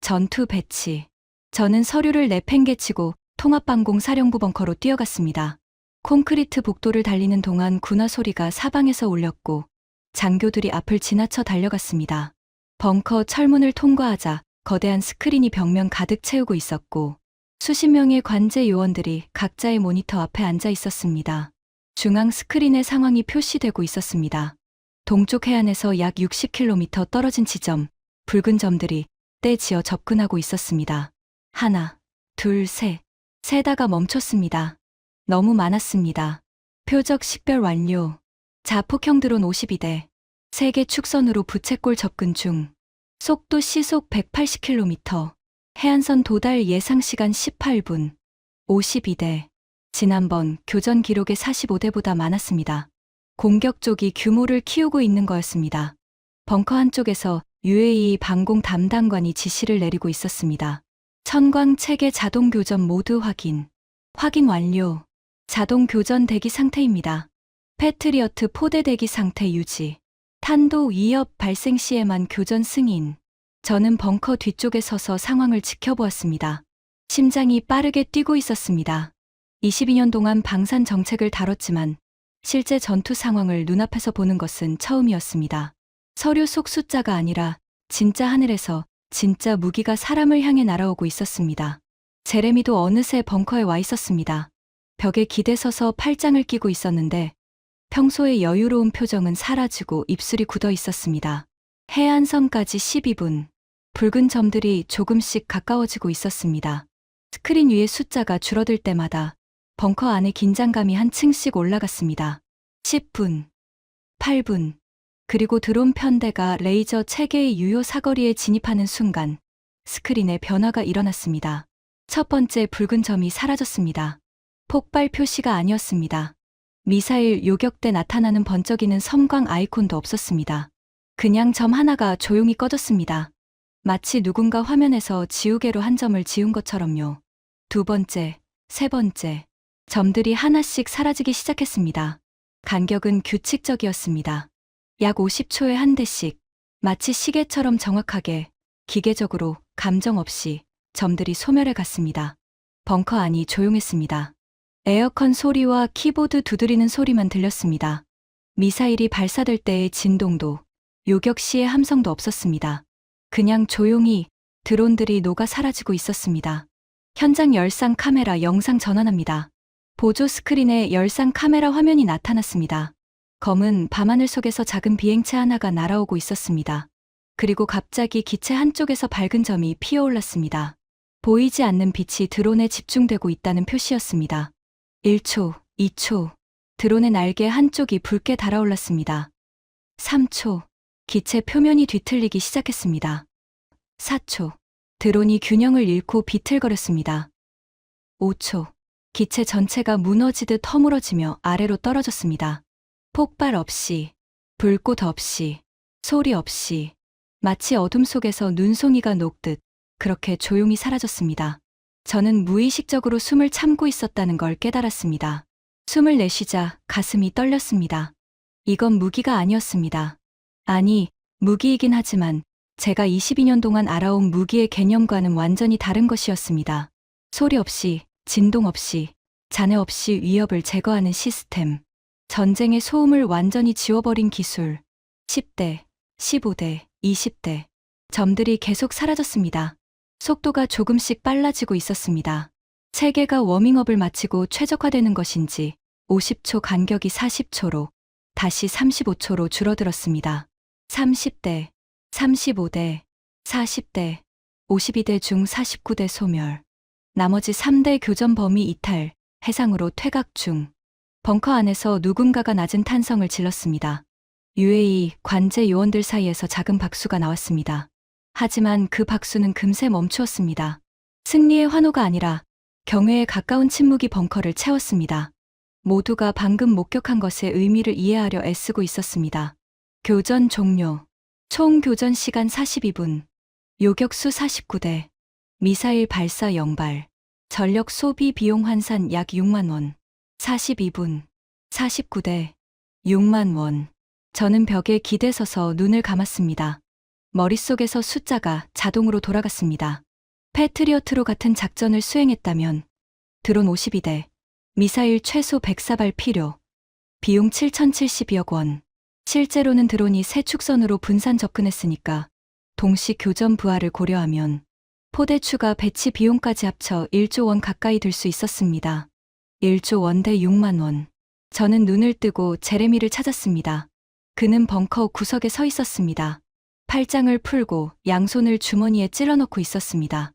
전투 배치. 저는 서류를 내팽개치고 통합방공 사령부 벙커로 뛰어갔습니다. 콘크리트 복도를 달리는 동안 군화 소리가 사방에서 울렸고 장교들이 앞을 지나쳐 달려갔습니다. 벙커 철문을 통과하자 거대한 스크린이 벽면 가득 채우고 있었고 수십 명의 관제 요원들이 각자의 모니터 앞에 앉아 있었습니다. 중앙 스크린에 상황이 표시되고 있었습니다. 동쪽 해안에서 약 60km 떨어진 지점, 붉은 점들이 떼지어 접근하고 있었습니다. 하나, 둘, 셋. 세다가 멈췄습니다. 너무 많았습니다. 표적 식별 완료. 자폭형 드론 52대. 세계 축선으로 부채꼴 접근 중. 속도 시속 180km. 해안선 도달 예상 시간 18분. 52대. 지난번 교전 기록의 45대보다 많았습니다. 공격 쪽이 규모를 키우고 있는 거였습니다. 벙커 한쪽에서 UAE 방공 담당관이 지시를 내리고 있었습니다. 천광 체계 자동 교전 모드 확인. 확인 완료. 자동 교전 대기 상태입니다. 패트리어트 포대 대기 상태 유지. 탄도 위협 발생 시에만 교전 승인. 저는 벙커 뒤쪽에 서서 상황을 지켜보았습니다. 심장이 빠르게 뛰고 있었습니다. 22년 동안 방산 정책을 다뤘지만 실제 전투 상황을 눈앞에서 보는 것은 처음이었습니다. 서류 속 숫자가 아니라 진짜 하늘에서 진짜 무기가 사람을 향해 날아오고 있었습니다. 제레미도 어느새 벙커에 와 있었습니다. 벽에 기대서서 팔짱을 끼고 있었는데 평소의 여유로운 표정은 사라지고 입술이 굳어 있었습니다. 해안선까지 12분. 붉은 점들이 조금씩 가까워지고 있었습니다. 스크린 위의 숫자가 줄어들 때마다 벙커 안에 긴장감이 한 층씩 올라갔습니다. 10분, 8분, 그리고 드론 편대가 레이저 체계의 유효 사거리에 진입하는 순간 스크린에 변화가 일어났습니다. 첫 번째 붉은 점이 사라졌습니다. 폭발 표시가 아니었습니다. 미사일 요격 때 나타나는 번쩍이는 섬광 아이콘도 없었습니다. 그냥 점 하나가 조용히 꺼졌습니다. 마치 누군가 화면에서 지우개로 한 점을 지운 것처럼요. 두 번째, 세 번째, 점들이 하나씩 사라지기 시작했습니다. 간격은 규칙적이었습니다. 약 50초에 한 대씩, 마치 시계처럼 정확하게, 기계적으로, 감정 없이 점들이 소멸해 갔습니다. 벙커 안이 조용했습니다. 에어컨 소리와 키보드 두드리는 소리만 들렸습니다. 미사일이 발사될 때의 진동도, 요격 시의 함성도 없었습니다. 그냥 조용히 드론들이 녹아 사라지고 있었습니다. 현장 열상 카메라 영상 전환합니다. 보조 스크린에 열상 카메라 화면이 나타났습니다. 검은 밤하늘 속에서 작은 비행체 하나가 날아오고 있었습니다. 그리고 갑자기 기체 한쪽에서 밝은 점이 피어올랐습니다. 보이지 않는 빛이 드론에 집중되고 있다는 표시였습니다. 1초, 2초, 드론의 날개 한쪽이 붉게 달아올랐습니다. 3초, 기체 표면이 뒤틀리기 시작했습니다. 4초, 드론이 균형을 잃고 비틀거렸습니다. 5초, 기체 전체가 무너지듯 허물어지며 아래로 떨어졌습니다. 폭발 없이, 불꽃 없이, 소리 없이, 마치 어둠 속에서 눈송이가 녹듯 그렇게 조용히 사라졌습니다. 저는 무의식적으로 숨을 참고 있었다는 걸 깨달았습니다. 숨을 내쉬자 가슴이 떨렸습니다. 이건 무기가 아니었습니다. 아니, 무기이긴 하지만 제가 22년 동안 알아온 무기의 개념과는 완전히 다른 것이었습니다. 소리 없이, 진동 없이, 잔해 없이 위협을 제거하는 시스템. 전쟁의 소음을 완전히 지워버린 기술. 10대, 15대, 20대. 점들이 계속 사라졌습니다. 속도가 조금씩 빨라지고 있었습니다. 체계가 워밍업을 마치고 최적화되는 것인지 50초 간격이 40초로 다시 35초로 줄어들었습니다. 30대, 35대, 40대, 52대 중 49대 소멸. 나머지 3대 교전 범위 이탈, 해상으로 퇴각 중. 벙커 안에서 누군가가 낮은 탄성을 질렀습니다. UAE 관제 요원들 사이에서 작은 박수가 나왔습니다. 하지만 그 박수는 금세 멈추었습니다. 승리의 환호가 아니라 경외에 가까운 침묵이 벙커를 채웠습니다. 모두가 방금 목격한 것의 의미를 이해하려 애쓰고 있었습니다. 교전 종료. 총 교전 시간 42분. 요격수 49대, 미사일 발사 0발, 전력 소비 비용 환산 약 6만 원, 42분, 49대, 6만 원. 저는 벽에 기대서서 눈을 감았습니다. 머릿속에서 숫자가 자동으로 돌아갔습니다. 패트리어트로 같은 작전을 수행했다면 드론 52대, 미사일 최소 104발 필요, 비용 7,072억 원. 실제로는 드론이 새 축선으로 분산 접근했으니까 동시 교전 부하를 고려하면 포대 추가 배치 비용까지 합쳐 1조 원 가까이 들 수 있었습니다. 1조 원 대 6만 원. 저는 눈을 뜨고 제레미를 찾았습니다. 그는 벙커 구석에 서 있었습니다. 팔짱을 풀고 양손을 주머니에 찔러넣고 있었습니다.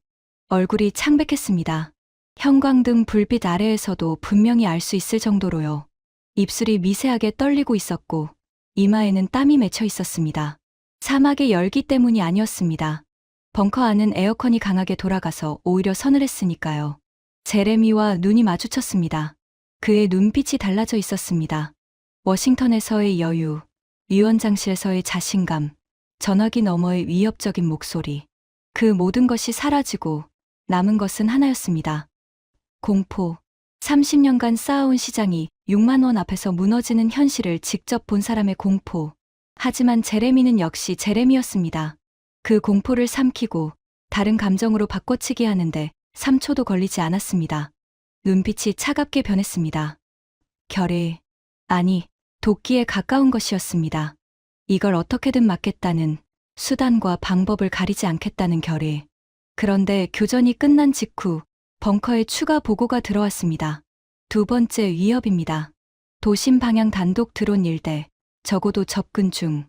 얼굴이 창백했습니다. 형광등 불빛 아래에서도 분명히 알 수 있을 정도로요. 입술이 미세하게 떨리고 있었고 이마에는 땀이 맺혀 있었습니다. 사막의 열기 때문이 아니었습니다. 벙커 안은 에어컨이 강하게 돌아가서 오히려 서늘했으니까요. 제레미와 눈이 마주쳤습니다. 그의 눈빛이 달라져 있었습니다. 워싱턴에서의 여유, 위원장실에서의 자신감, 전화기 너머의 위협적인 목소리. 그 모든 것이 사라지고 남은 것은 하나였습니다. 공포. 30년간 쌓아온 시장이 6만 원 앞에서 무너지는 현실을 직접 본 사람의 공포. 하지만 제레미는 역시 제레미였습니다. 그 공포를 삼키고 다른 감정으로 바꿔치기 하는데 3초도 걸리지 않았습니다. 눈빛이 차갑게 변했습니다. 결의, 아니, 도끼에 가까운 것이었습니다. 이걸 어떻게든 막겠다는, 수단과 방법을 가리지 않겠다는 결의. 그런데 교전이 끝난 직후 벙커에 추가 보고가 들어왔습니다. 두 번째 위협입니다. 도심 방향 단독 드론 1대, 적어도 접근 중.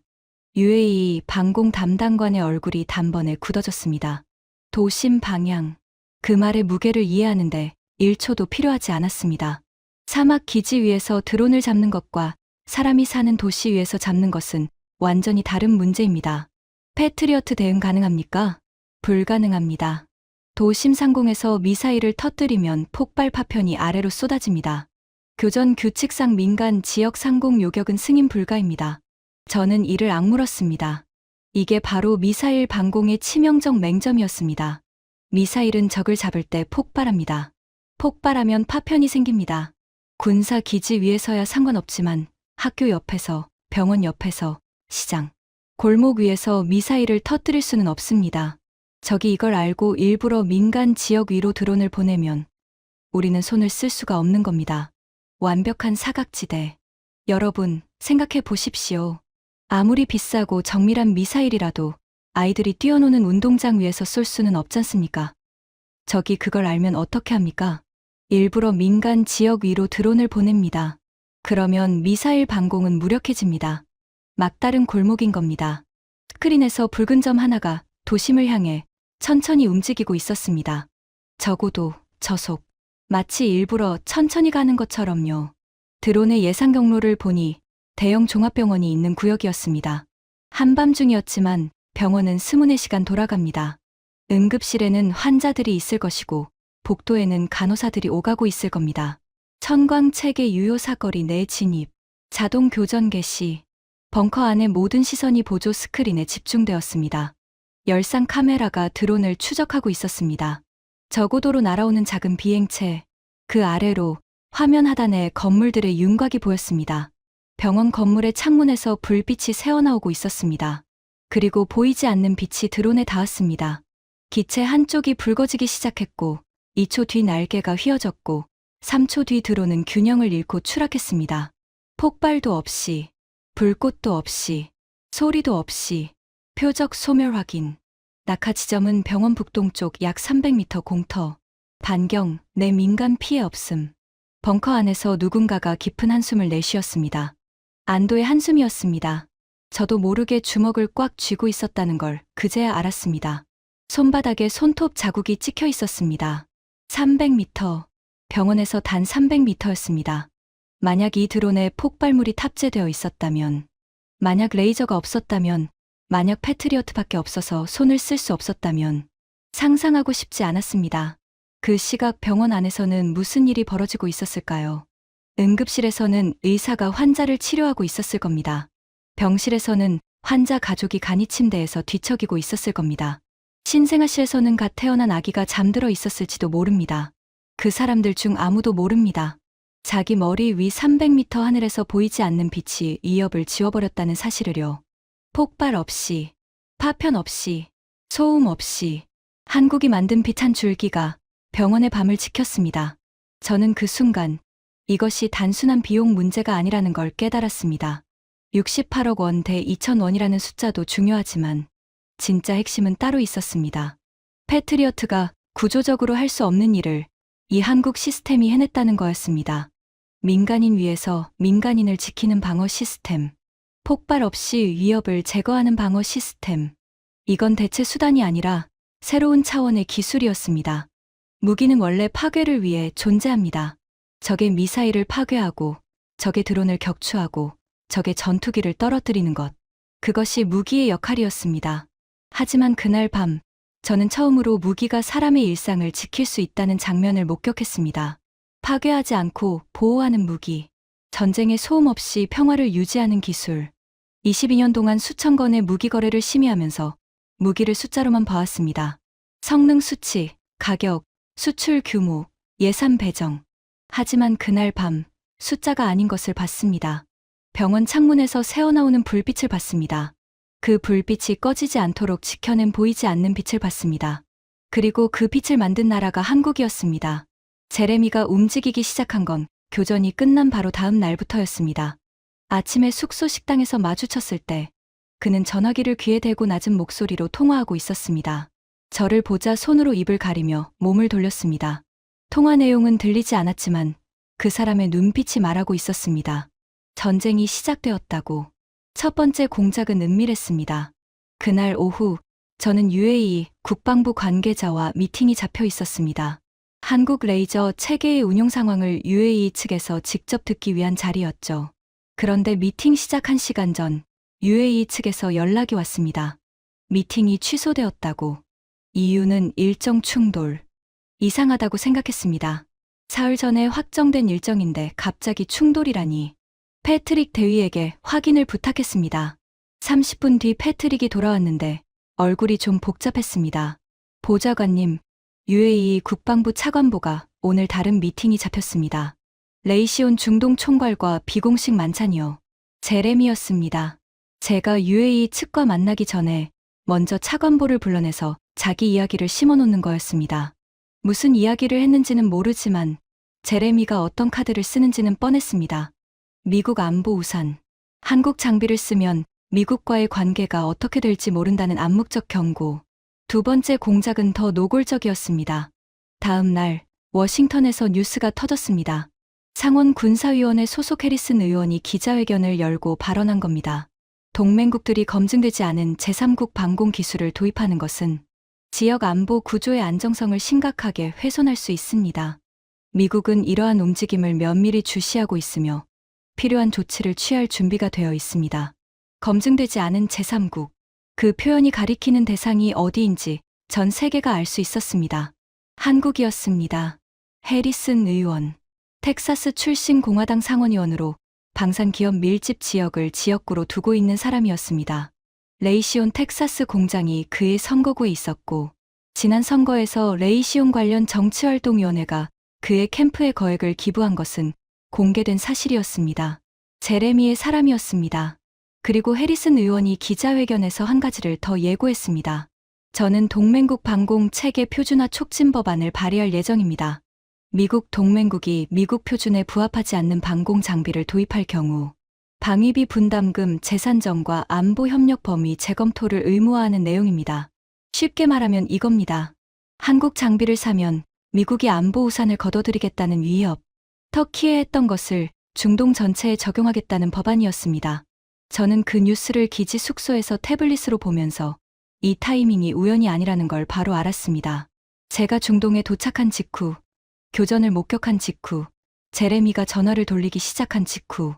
UAE 방공 담당관의 얼굴이 단번에 굳어졌습니다. 도심 방향. 그 말의 무게를 이해하는데 1초도 필요하지 않았습니다. 사막 기지 위에서 드론을 잡는 것과 사람이 사는 도시 위에서 잡는 것은 완전히 다른 문제입니다. 패트리어트 대응 가능합니까? 불가능합니다. 도심 상공에서 미사일을 터뜨리면 폭발 파편이 아래로 쏟아집니다. 교전 규칙상 민간 지역 상공 요격은 승인 불가입니다. 저는 이를 악물었습니다. 이게 바로 미사일 방공의 치명적 맹점이었습니다. 미사일은 적을 잡을 때 폭발합니다. 폭발하면 파편이 생깁니다. 군사 기지 위에서야 상관없지만 학교 옆에서, 병원 옆에서, 시장, 골목 위에서 미사일을 터뜨릴 수는 없습니다. 적이 이걸 알고 일부러 민간 지역 위로 드론을 보내면 우리는 손을 쓸 수가 없는 겁니다. 완벽한 사각지대. 여러분, 생각해 보십시오. 아무리 비싸고 정밀한 미사일이라도 아이들이 뛰어노는 운동장 위에서 쏠 수는 없잖습니까? 적이 그걸 알면 어떻게 합니까? 일부러 민간 지역 위로 드론을 보냅니다. 그러면 미사일 방공은 무력해집니다. 막다른 골목인 겁니다. 스크린에서 붉은 점 하나가 도심을 향해 천천히 움직이고 있었습니다. 적어도 저속. 마치 일부러 천천히 가는 것처럼요. 드론의 예상 경로를 보니 대형 종합병원이 있는 구역이었습니다. 한밤중이었지만 병원은 24시간 돌아갑니다. 응급실에는 환자들이 있을 것이고 복도에는 간호사들이 오가고 있을 겁니다. 천광체계 유효 사거리 내 진입, 자동 교전 개시, 벙커 안의 모든 시선이 보조 스크린에 집중되었습니다. 열상 카메라가 드론을 추적하고 있었습니다. 저고도로 날아오는 작은 비행체, 그 아래로 화면 하단에 건물들의 윤곽이 보였습니다. 병원 건물의 창문에서 불빛이 새어나오고 있었습니다. 그리고 보이지 않는 빛이 드론에 닿았습니다. 기체 한쪽이 붉어지기 시작했고 2초 뒤 날개가 휘어졌고 3초 뒤 드론은 균형을 잃고 추락했습니다. 폭발도 없이, 불꽃도 없이, 소리도 없이, 표적 소멸 확인. 낙하 지점은 병원 북동쪽 약 300m 공터. 반경, 내 민간 피해 없음. 벙커 안에서 누군가가 깊은 한숨을 내쉬었습니다. 안도의 한숨이었습니다. 저도 모르게 주먹을 꽉 쥐고 있었다는 걸 그제야 알았습니다. 손바닥에 손톱 자국이 찍혀 있었습니다. 300m. 병원에서 단 300m였습니다. 만약 이 드론에 폭발물이 탑재되어 있었다면, 만약 레이저가 없었다면, 만약 패트리어트밖에 없어서 손을 쓸 수 없었다면 상상하고 싶지 않았습니다. 그 시각 병원 안에서는 무슨 일이 벌어지고 있었을까요? 응급실에서는 의사가 환자를 치료하고 있었을 겁니다. 병실에서는 환자 가족이 간이 침대에서 뒤척이고 있었을 겁니다. 신생아실에서는 갓 태어난 아기가 잠들어 있었을지도 모릅니다. 그 사람들 중 아무도 모릅니다. 자기 머리 위 300m 하늘에서 보이지 않는 빛이 위협을 지워버렸다는 사실을요. 폭발 없이, 파편 없이, 소음 없이 한국이 만든 빛 한 줄기가 병원의 밤을 지켰습니다. 저는 그 순간 이것이 단순한 비용 문제가 아니라는 걸 깨달았습니다. 68억 원 대 2,000원이라는 숫자도 중요하지만 진짜 핵심은 따로 있었습니다. 패트리어트가 구조적으로 할 수 없는 일을 이 한국 시스템이 해냈다는 거였습니다. 민간인 위에서 민간인을 지키는 방어 시스템. 폭발 없이 위협을 제거하는 방어 시스템. 이건 대체 수단이 아니라 새로운 차원의 기술이었습니다. 무기는 원래 파괴를 위해 존재합니다. 적의 미사일을 파괴하고, 적의 드론을 격추하고, 적의 전투기를 떨어뜨리는 것. 그것이 무기의 역할이었습니다. 하지만 그날 밤, 저는 처음으로 무기가 사람의 일상을 지킬 수 있다는 장면을 목격했습니다. 파괴하지 않고 보호하는 무기. 전쟁의 소음 없이 평화를 유지하는 기술. 22년 동안 수천 건의 무기 거래를 심의하면서 무기를 숫자로만 봐왔습니다. 성능 수치, 가격, 수출 규모, 예산 배정. 하지만 그날 밤 숫자가 아닌 것을 봤습니다. 병원 창문에서 새어나오는 불빛을 봤습니다. 그 불빛이 꺼지지 않도록 지켜낸 보이지 않는 빛을 봤습니다. 그리고 그 빛을 만든 나라가 한국이었습니다. 제레미가 움직이기 시작한 건 교전이 끝난 바로 다음 날부터였습니다. 아침에 숙소 식당에서 마주쳤을 때 그는 전화기를 귀에 대고 낮은 목소리로 통화하고 있었습니다. 저를 보자 손으로 입을 가리며 몸을 돌렸습니다. 통화 내용은 들리지 않았지만 그 사람의 눈빛이 말하고 있었습니다. 전쟁이 시작되었다고. 첫 번째 공작은 은밀했습니다. 그날 오후 저는 UAE 국방부 관계자와 미팅이 잡혀 있었습니다. 한국 레이저 체계의 운용 상황을 UAE 측에서 직접 듣기 위한 자리였죠. 그런데 미팅 시작 1시간 전 UAE 측에서 연락이 왔습니다. 미팅이 취소되었다고. 이유는 일정 충돌. 이상하다고 생각했습니다. 사흘 전에 확정된 일정인데 갑자기 충돌이라니. 패트릭 대위에게 확인을 부탁했습니다. 30분 뒤 패트릭이 돌아왔는데 얼굴이 좀 복잡했습니다. 보좌관님, UAE 국방부 차관보가 오늘 다른 미팅이 잡혔습니다. 레이시온 중동 총괄과 비공식 만찬이요. 제레미였습니다. 제가 UAE 측과 만나기 전에 먼저 차관보를 불러내서 자기 이야기를 심어놓는 거였습니다. 무슨 이야기를 했는지는 모르지만 제레미가 어떤 카드를 쓰는지는 뻔했습니다. 미국 안보 우산. 한국 장비를 쓰면 미국과의 관계가 어떻게 될지 모른다는 암묵적 경고. 두 번째 공작은 더 노골적이었습니다. 다음 날 워싱턴에서 뉴스가 터졌습니다. 상원 군사위원회 소속 해리슨 의원이 기자회견을 열고 발언한 겁니다. 동맹국들이 검증되지 않은 제3국 방공 기술을 도입하는 것은 지역 안보 구조의 안정성을 심각하게 훼손할 수 있습니다. 미국은 이러한 움직임을 면밀히 주시하고 있으며 필요한 조치를 취할 준비가 되어 있습니다. 검증되지 않은 제3국. 그 표현이 가리키는 대상이 어디인지 전 세계가 알 수 있었습니다. 한국이었습니다. 해리슨 의원. 텍사스 출신 공화당 상원의원으로 방산기업 밀집 지역을 지역구로 두고 있는 사람이었습니다. 레이시온 텍사스 공장이 그의 선거구에 있었고 지난 선거에서 레이시온 관련 정치활동위원회가 그의 캠프에 거액을 기부한 것은 공개된 사실이었습니다. 제레미의 사람이었습니다. 그리고 해리슨 의원이 기자회견에서 한 가지를 더 예고했습니다. 저는 동맹국 방공 체계 표준화 촉진 법안을 발의할 예정입니다. 미국 동맹국이 미국 표준에 부합하지 않는 방공 장비를 도입할 경우 방위비 분담금 재산정과 안보 협력 범위 재검토를 의무화하는 내용입니다. 쉽게 말하면 이겁니다. 한국 장비를 사면 미국이 안보 우산을 걷어들이겠다는 위협. 터키에 했던 것을 중동 전체에 적용하겠다는 법안이었습니다. 저는 그 뉴스를 기지 숙소에서 태블릿으로 보면서 이 타이밍이 우연이 아니라는 걸 바로 알았습니다. 제가 중동에 도착한 직후, 교전을 목격한 직후, 제레미가 전화를 돌리기 시작한 직후,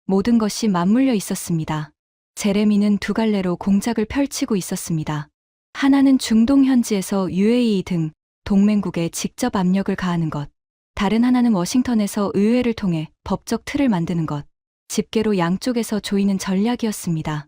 모든 것이 맞물려 있었습니다. 제레미는 두 갈래로 공작을 펼치고 있었습니다. 하나는 중동 현지에서 UAE 등 동맹국에 직접 압력을 가하는 것. 다른 하나는 워싱턴에서 의회를 통해 법적 틀을 만드는 것. 집게로 양쪽에서 조이는 전략이었습니다.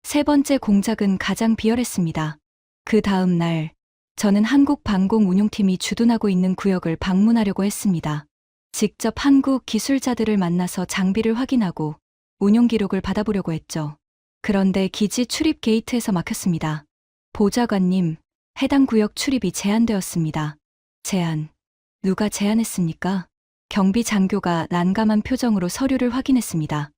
세 번째 공작은 가장 비열했습니다. 그 다음 날 저는 한국방공운용팀이 주둔하고 있는 구역을 방문하려고 했습니다. 직접 한국 기술자들을 만나서 장비를 확인하고 운용 기록을 받아보려고 했죠. 그런데 기지 출입 게이트에서 막혔습니다. 보좌관님, 해당 구역 출입이 제한되었습니다. 제한. 누가 제한했습니까? 경비 장교가 난감한 표정으로 서류를 확인했습니다.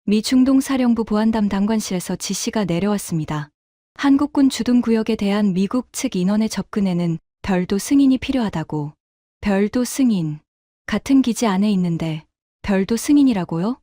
미 중동사령부 보안담당관실에서 지시가 내려왔습니다. 한국군 주둔구역에 대한 미국 측 인원의 접근에는 별도 승인이 필요하다고. 별도 승인. 같은 기지 안에 있는데 별도 승인이라고요?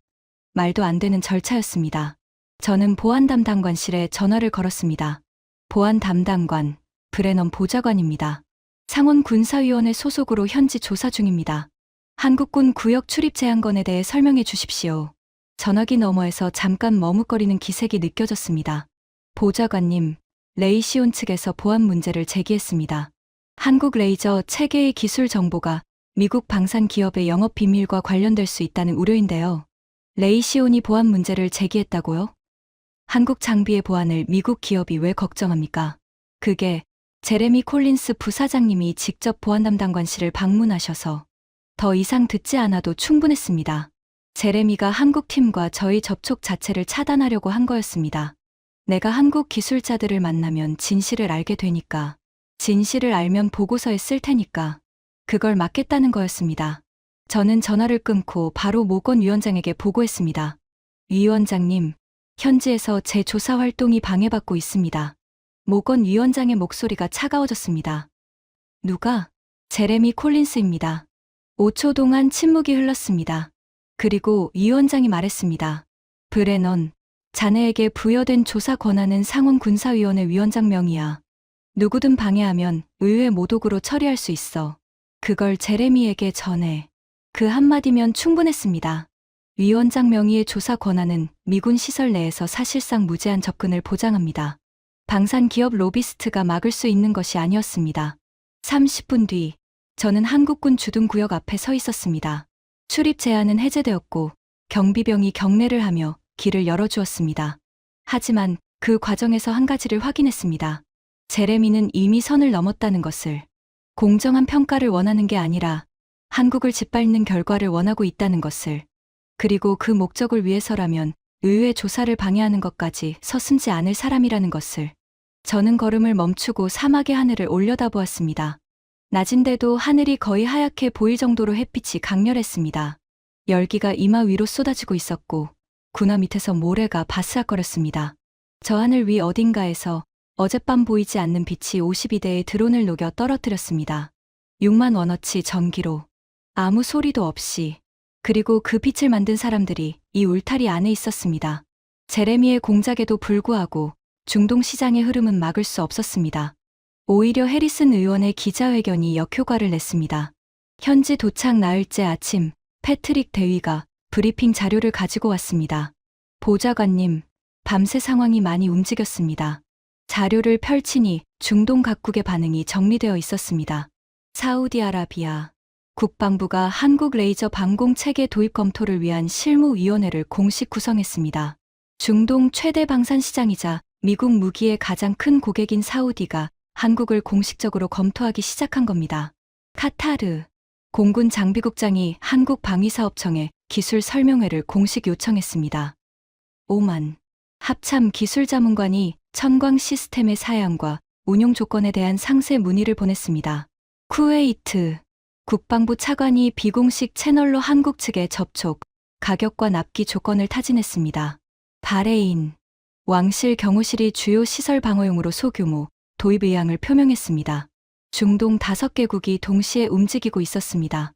말도 안 되는 절차였습니다. 저는 보안담당관실에 전화를 걸었습니다. 보안담당관, 브레넌 보좌관입니다. 상원군사위원회 소속으로 현지 조사 중입니다. 한국군 구역 출입 제한건에 대해 설명해 주십시오. 전화기 너머에서 잠깐 머뭇거리는 기색이 느껴졌습니다. 보좌관님, 레이시온 측에서 보안 문제를 제기했습니다. 한국 레이저 체계의 기술 정보가 미국 방산 기업의 영업 비밀과 관련될 수 있다는 우려인데요. 레이시온이 보안 문제를 제기했다고요? 한국 장비의 보안을 미국 기업이 왜 걱정합니까? 그게 제레미 콜린스 부사장님이 직접 보안담당관실을 방문하셔서 더 이상 듣지 않아도 충분했습니다. 제레미가 한국 팀과 저희 접촉 자체를 차단하려고 한 거였습니다. 내가 한국 기술자들을 만나면 진실을 알게 되니까, 진실을 알면 보고서에 쓸 테니까, 그걸 막겠다는 거였습니다. 저는 전화를 끊고 바로 모건 위원장에게 보고했습니다. 위원장님, 현지에서 제 조사 활동이 방해받고 있습니다. 모건 위원장의 목소리가 차가워졌습니다. 누가? 제레미 콜린스입니다. 5초 동안 침묵이 흘렀습니다. 그리고 위원장이 말했습니다. 브레넌, 자네에게 부여된 조사 권한은 상원군사위원회 위원장 명의야. 누구든 방해하면 의회 모독으로 처리할 수 있어. 그걸 제레미에게 전해. 그 한마디면 충분했습니다. 위원장 명의의 조사 권한은 미군 시설 내에서 사실상 무제한 접근을 보장합니다. 방산 기업 로비스트가 막을 수 있는 것이 아니었습니다. 30분 뒤, 저는 한국군 주둔구역 앞에 서 있었습니다. 출입 제한은 해제되었고 경비병이 경례를 하며 길을 열어주었습니다. 하지만 그 과정에서 한 가지를 확인했습니다. 제레미는 이미 선을 넘었다는 것을. 공정한 평가를 원하는 게 아니라 한국을 짓밟는 결과를 원하고 있다는 것을. 그리고 그 목적을 위해서라면 의회 조사를 방해하는 것까지 서슴지 않을 사람이라는 것을. 저는 걸음을 멈추고 사막의 하늘을 올려다보았습니다. 낮인데도 하늘이 거의 하얗게 보일 정도로 햇빛이 강렬했습니다. 열기가 이마 위로 쏟아지고 있었고 군화 밑에서 모래가 바스락거렸습니다. 저 하늘 위 어딘가에서 어젯밤 보이지 않는 빛이 52대의 드론을 녹여 떨어뜨렸습니다. 6만 원어치 전기로. 아무 소리도 없이. 그리고 그 빛을 만든 사람들이 이 울타리 안에 있었습니다. 제레미의 공작에도 불구하고 중동 시장의 흐름은 막을 수 없었습니다. 오히려 해리슨 의원의 기자회견이 역효과를 냈습니다. 현지 도착 나흘째 아침, 패트릭 대위가 브리핑 자료를 가지고 왔습니다. 보좌관님, 밤새 상황이 많이 움직였습니다. 자료를 펼치니 중동 각국의 반응이 정리되어 있었습니다. 사우디아라비아 국방부가 한국 레이저 방공 체계 도입 검토를 위한 실무위원회를 공식 구성했습니다. 중동 최대 방산 시장이자 미국 무기의 가장 큰 고객인 사우디가 한국을 공식적으로 검토하기 시작한 겁니다. 카타르 공군 장비국장이 한국방위사업청에 기술 설명회를 공식 요청했습니다. 오만 합참 기술자문관이 천광 시스템의 사양과 운용 조건에 대한 상세 문의를 보냈습니다. 쿠웨이트 국방부 차관이 비공식 채널로 한국 측에 접촉, 가격과 납기 조건을 타진했습니다. 바레인 왕실 경호실이 주요 시설 방어용으로 소규모 도입 의향을 표명했습니다. 중동 5개국이 동시에 움직이고 있었습니다.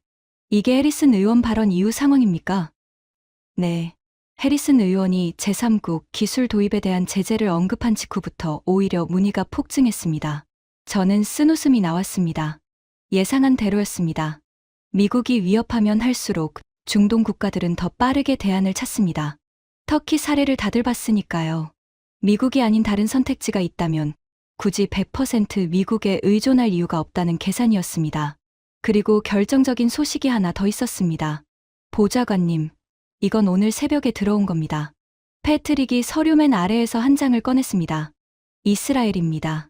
이게 해리슨 의원 발언 이후 상황입니까? 네. 해리슨 의원이 제3국 기술 도입에 대한 제재를 언급한 직후부터 오히려 문의가 폭증했습니다. 저는 쓴웃음이 나왔습니다. 예상한 대로였습니다. 미국이 위협하면 할수록 중동 국가들은 더 빠르게 대안을 찾습니다. 터키 사례를 다들 봤으니까요. 미국이 아닌 다른 선택지가 있다면 굳이 100% 미국에 의존할 이유가 없다는 계산이었습니다. 그리고 결정적인 소식이 하나 더 있었습니다. 보좌관님, 이건 오늘 새벽에 들어온 겁니다. 패트릭이 서류맨 아래에서 한 장을 꺼냈습니다. 이스라엘입니다.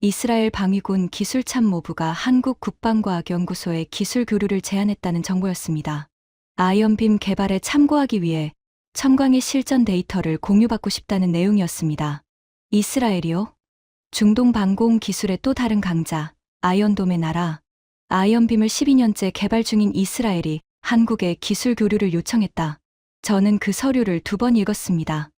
이스라엘 방위군 기술참모부가 한국 국방과학연구소에 기술 교류를 제안했다는 정보였습니다. 아이언빔 개발에 참고하기 위해 첨광의 실전 데이터를 공유받고 싶다는 내용이었습니다. 이스라엘이요? 중동 방공 기술의 또 다른 강자, 아이언돔의 나라. 아이언빔을 12년째 개발 중인 이스라엘이 한국에 기술 교류를 요청했다. 저는 그 서류를 2번 읽었습니다.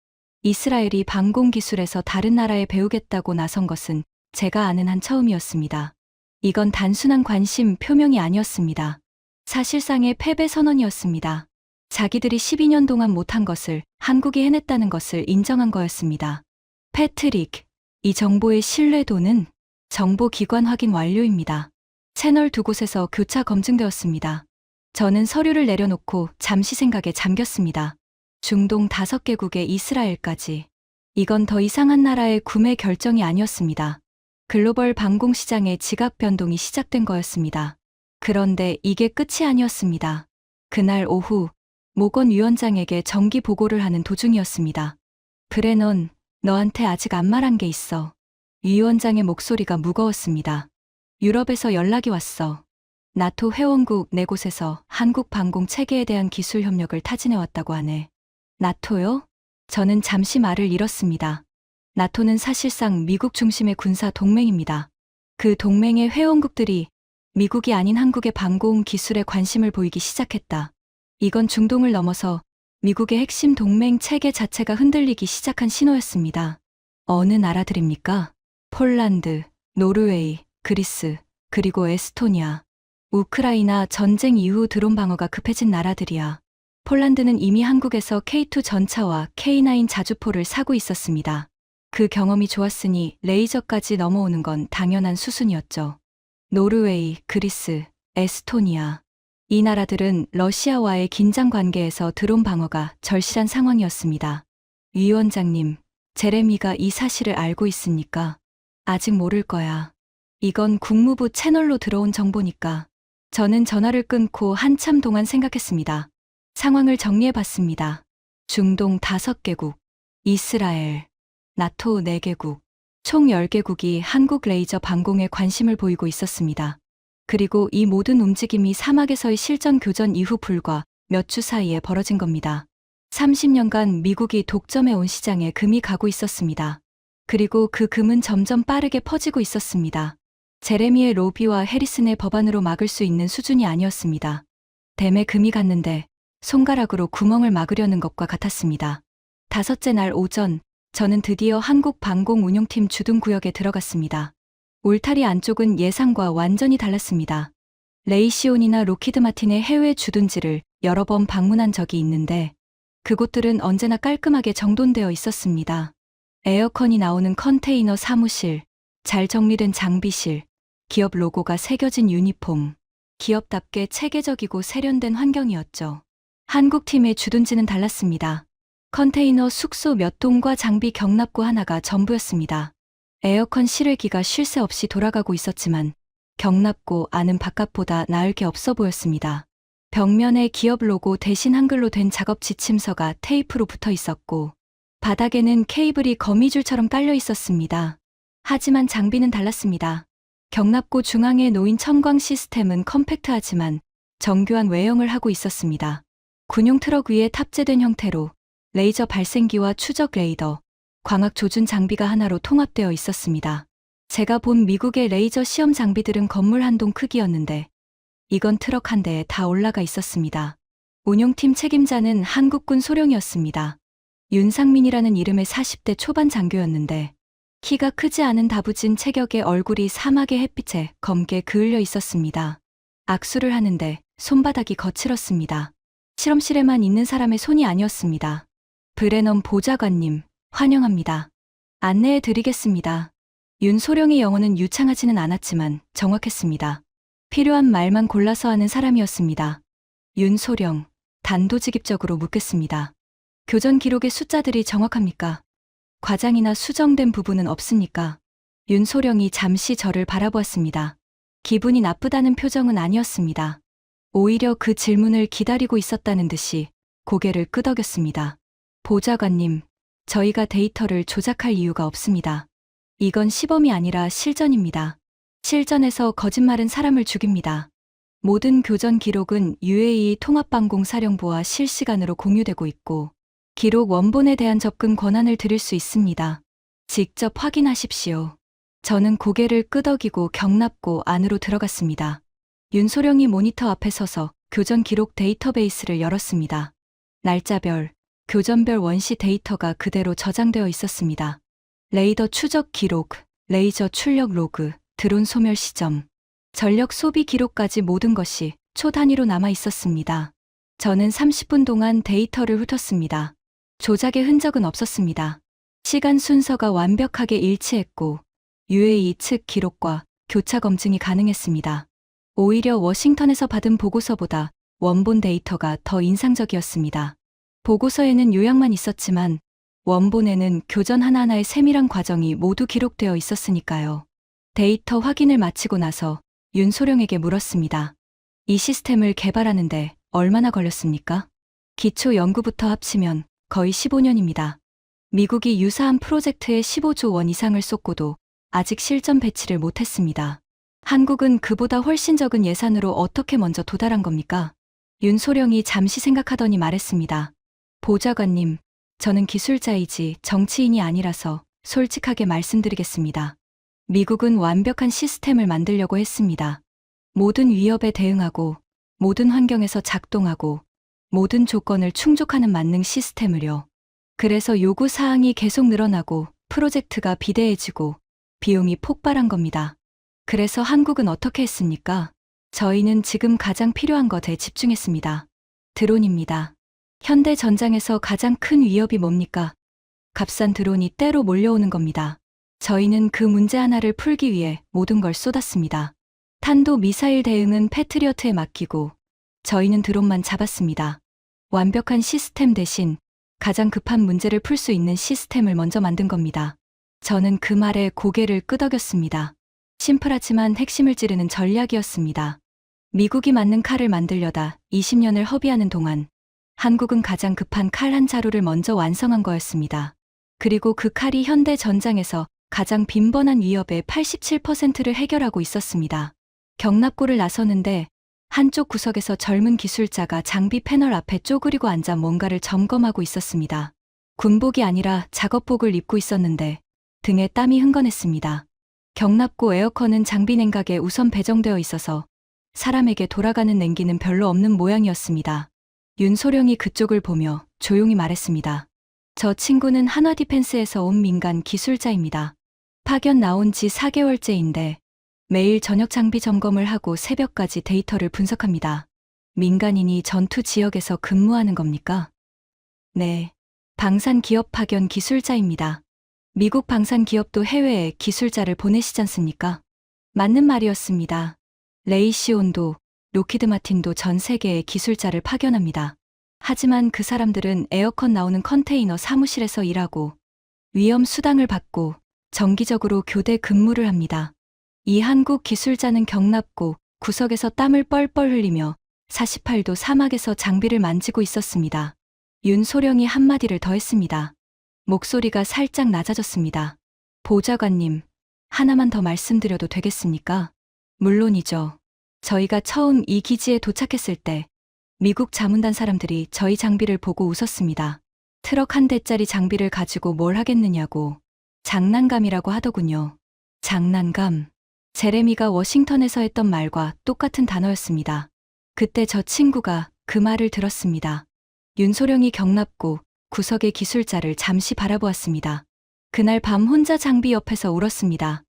이스라엘이 방공 기술에서 다른 나라에 배우겠다고 나선 것은 제가 아는 한 처음이었습니다. 이건 단순한 관심 표명이 아니었습니다. 사실상의 패배 선언이었습니다. 자기들이 12년 동안 못한 것을 한국이 해냈다는 것을 인정한 거였습니다. 패트릭, 이 정보의 신뢰도는 정보기관 확인 완료입니다. 채널 2곳에서 교차 검증되었습니다. 저는 서류를 내려놓고 잠시 생각에 잠겼습니다. 중동 5개국의 이스라엘까지. 이건 더 이상한 나라의 구매 결정이 아니었습니다. 글로벌 방공 시장의 지각 변동이 시작된 거였습니다. 그런데 이게 끝이 아니었습니다. 그날 오후 모건 위원장에게 정기 보고를 하는 도중이었습니다. 브레넌, 너한테 아직 안 말한 게 있어. 위원장의 목소리가 무거웠습니다. 유럽에서 연락이 왔어. 나토 회원국 4곳에서 한국 방공 체계에 대한 기술 협력을 타진해왔다고 하네. 나토요? 저는 잠시 말을 잃었습니다. 나토는 사실상 미국 중심의 군사 동맹입니다. 그 동맹의 회원국들이 미국이 아닌 한국의 방공 기술에 관심을 보이기 시작했다. 이건 중동을 넘어서 미국의 핵심 동맹 체계 자체가 흔들리기 시작한 신호였습니다. 어느 나라들입니까? 폴란드, 노르웨이, 그리스, 그리고 에스토니아. 우크라이나 전쟁 이후 드론 방어가 급해진 나라들이야. 폴란드는 이미 한국에서 K2 전차와 K9 자주포를 사고 있었습니다. 그 경험이 좋았으니 레이저까지 넘어오는 건 당연한 수순이었죠. 노르웨이, 그리스, 에스토니아. 이 나라들은 러시아와의 긴장 관계에서 드론 방어가 절실한 상황이었습니다. 위원장님, 제레미가 이 사실을 알고 있습니까? 아직 모를 거야. 이건 국무부 채널로 들어온 정보니까. 저는 전화를 끊고 한참 동안 생각했습니다. 상황을 정리해봤습니다. 중동 5개국, 이스라엘, 나토 4개국, 총 10개국이 한국 레이저 방공에 관심을 보이고 있었습니다. 그리고 이 모든 움직임이 사막에서의 실전 교전 이후 불과 몇 주 사이에 벌어진 겁니다. 30년간 미국이 독점해온 시장에 금이 가고 있었습니다. 그리고 그 금은 점점 빠르게 퍼지고 있었습니다. 제레미의 로비와 해리슨의 법안으로 막을 수 있는 수준이 아니었습니다. 댐에 금이 갔는데 손가락으로 구멍을 막으려는 것과 같았습니다. 5째 날 오전, 저는 드디어 한국 방공 운용팀 주둔 구역에 들어갔습니다. 울타리 안쪽은 예상과 완전히 달랐습니다. 레이시온이나 로키드 마틴의 해외 주둔지를 여러 번 방문한 적이 있는데 그곳들은 언제나 깔끔하게 정돈되어 있었습니다. 에어컨이 나오는 컨테이너 사무실, 잘 정리된 장비실, 기업 로고가 새겨진 유니폼, 기업답게 체계적이고 세련된 환경이었죠. 한국팀의 주둔지는 달랐습니다. 컨테이너 숙소 몇 동과 장비 경납고 하나가 전부였습니다. 에어컨 실외기가 쉴 새 없이 돌아가고 있었지만 경납고 안은 바깥보다 나을 게 없어 보였습니다. 벽면에 기업 로고 대신 한글로 된 작업 지침서가 테이프로 붙어 있었고 바닥에는 케이블이 거미줄처럼 깔려 있었습니다. 하지만 장비는 달랐습니다. 경납고 중앙에 놓인 첨광 시스템은 컴팩트하지만 정교한 외형을 하고 있었습니다. 군용 트럭 위에 탑재된 형태로 레이저 발생기와 추적 레이더, 광학 조준 장비가 하나로 통합되어 있었습니다. 제가 본 미국의 레이저 시험 장비들은 건물 한 동 크기였는데 이건 트럭 한 대에 다 올라가 있었습니다. 운용팀 책임자는 한국군 소령이었습니다. 윤상민이라는 이름의 40대 초반 장교였는데 키가 크지 않은 다부진 체격의 얼굴이 사막의 햇빛에 검게 그을려 있었습니다. 악수를 하는데 손바닥이 거칠었습니다. 실험실에만 있는 사람의 손이 아니었습니다. 브레넌 보좌관님, 환영합니다. 안내해 드리겠습니다. 윤소령의 영어는 유창하지는 않았지만 정확했습니다. 필요한 말만 골라서 하는 사람이었습니다. 윤소령, 단도직입적으로 묻겠습니다. 교전 기록의 숫자들이 정확합니까? 과장이나 수정된 부분은 없습니까? 윤소령이 잠시 저를 바라보았습니다. 기분이 나쁘다는 표정은 아니었습니다. 오히려 그 질문을 기다리고 있었다는 듯이 고개를 끄덕였습니다. 보좌관님, 저희가 데이터를 조작할 이유가 없습니다. 이건 시범이 아니라 실전입니다. 실전에서 거짓말은 사람을 죽입니다. 모든 교전 기록은 UAE 통합방공사령부와 실시간으로 공유되고 있고, 기록 원본에 대한 접근 권한을 드릴 수 있습니다. 직접 확인하십시오. 저는 고개를 끄덕이고 경납고 안으로 들어갔습니다. 윤소령이 모니터 앞에 서서 교전 기록 데이터베이스를 열었습니다. 날짜별, 교전별 원시 데이터가 그대로 저장되어 있었습니다. 레이더 추적 기록, 레이저 출력 로그, 드론 소멸 시점, 전력 소비 기록까지 모든 것이 초 단위로 남아 있었습니다. 저는 30분 동안 데이터를 훑었습니다. 조작의 흔적은 없었습니다. 시간 순서가 완벽하게 일치했고 UAE 측 기록과 교차 검증이 가능했습니다. 오히려 워싱턴에서 받은 보고서보다 원본 데이터가 더 인상적이었습니다. 보고서에는 요약만 있었지만 원본에는 교전 하나하나의 세밀한 과정이 모두 기록되어 있었으니까요. 데이터 확인을 마치고 나서 윤소령에게 물었습니다. 이 시스템을 개발하는데 얼마나 걸렸습니까? 기초 연구부터 합치면 거의 15년입니다. 미국이 유사한 프로젝트에 15조 원 이상을 쏟고도 아직 실전 배치를 못했습니다. 한국은 그보다 훨씬 적은 예산으로 어떻게 먼저 도달한 겁니까? 윤소령이 잠시 생각하더니 말했습니다. 보좌관님, 저는 기술자이지 정치인이 아니라서 솔직하게 말씀드리겠습니다. 미국은 완벽한 시스템을 만들려고 했습니다. 모든 위협에 대응하고, 모든 환경에서 작동하고, 모든 조건을 충족하는 만능 시스템을요. 그래서 요구 사항이 계속 늘어나고 프로젝트가 비대해지고 비용이 폭발한 겁니다. 그래서 한국은 어떻게 했습니까? 저희는 지금 가장 필요한 것에 집중했습니다. 드론입니다. 현대 전장에서 가장 큰 위협이 뭡니까? 값싼 드론이 때로 몰려오는 겁니다. 저희는 그 문제 하나를 풀기 위해 모든 걸 쏟았습니다. 탄도 미사일 대응은 패트리어트에 맡기고 저희는 드론만 잡았습니다. 완벽한 시스템 대신 가장 급한 문제를 풀 수 있는 시스템을 먼저 만든 겁니다. 저는 그 말에 고개를 끄덕였습니다. 심플하지만 핵심을 찌르는 전략이었습니다. 미국이 맞는 칼을 만들려다 20년을 허비하는 동안 한국은 가장 급한 칼 한 자루를 먼저 완성한 거였습니다. 그리고 그 칼이 현대 전장에서 가장 빈번한 위협의 87%를 해결하고 있었습니다. 경납고를 나서는데 한쪽 구석에서 젊은 기술자가 장비 패널 앞에 쪼그리고 앉아 뭔가를 점검하고 있었습니다. 군복이 아니라 작업복을 입고 있었는데 등에 땀이 흥건했습니다. 경납고 에어컨은 장비 냉각에 우선 배정되어 있어서 사람에게 돌아가는 냉기는 별로 없는 모양이었습니다. 윤소령이 그쪽을 보며 조용히 말했습니다. 저 친구는 한화디펜스에서 온 민간 기술자입니다. 파견 나온 지 4개월째인데 매일 저녁 장비 점검을 하고 새벽까지 데이터를 분석합니다. 민간인이 전투 지역에서 근무하는 겁니까? 네. 방산 기업 파견 기술자입니다. 미국 방산 기업도 해외에 기술자를 보내시지 않습니까? 맞는 말이었습니다. 레이시온도 로키드 마틴도 전 세계에 기술자를 파견합니다. 하지만 그 사람들은 에어컨 나오는 컨테이너 사무실에서 일하고 위험 수당을 받고 정기적으로 교대 근무를 합니다. 이 한국 기술자는 경납고 구석에서 땀을 뻘뻘 흘리며 48도 사막에서 장비를 만지고 있었습니다. 윤소령이 한마디를 더했습니다. 목소리가 살짝 낮아졌습니다. 보좌관님, 하나만 더 말씀드려도 되겠습니까? 물론이죠. 저희가 처음 이 기지에 도착했을 때 미국 자문단 사람들이 저희 장비를 보고 웃었습니다. 트럭 한 대짜리 장비를 가지고 뭘 하겠느냐고. 장난감이라고 하더군요. 장난감. 제레미가 워싱턴에서 했던 말과 똑같은 단어였습니다. 그때 저 친구가 그 말을 들었습니다. 윤소령이 경납고 구석의 기술자를 잠시 바라보았습니다. 그날 밤 혼자 장비 옆에서 울었습니다.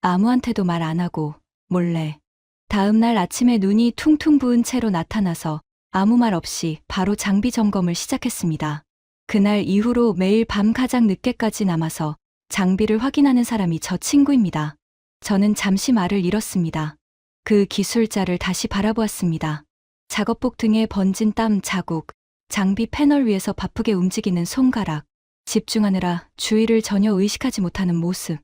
아무한테도 말 안 하고 몰래. 다음 날 아침에 눈이 퉁퉁 부은 채로 나타나서 아무 말 없이 바로 장비 점검을 시작했습니다. 그날 이후로 매일 밤 가장 늦게까지 남아서 장비를 확인하는 사람이 저 친구입니다. 저는 잠시 말을 잃었습니다. 그 기술자를 다시 바라보았습니다. 작업복 등에 번진 땀 자국, 장비 패널 위에서 바쁘게 움직이는 손가락, 집중하느라 주위를 전혀 의식하지 못하는 모습.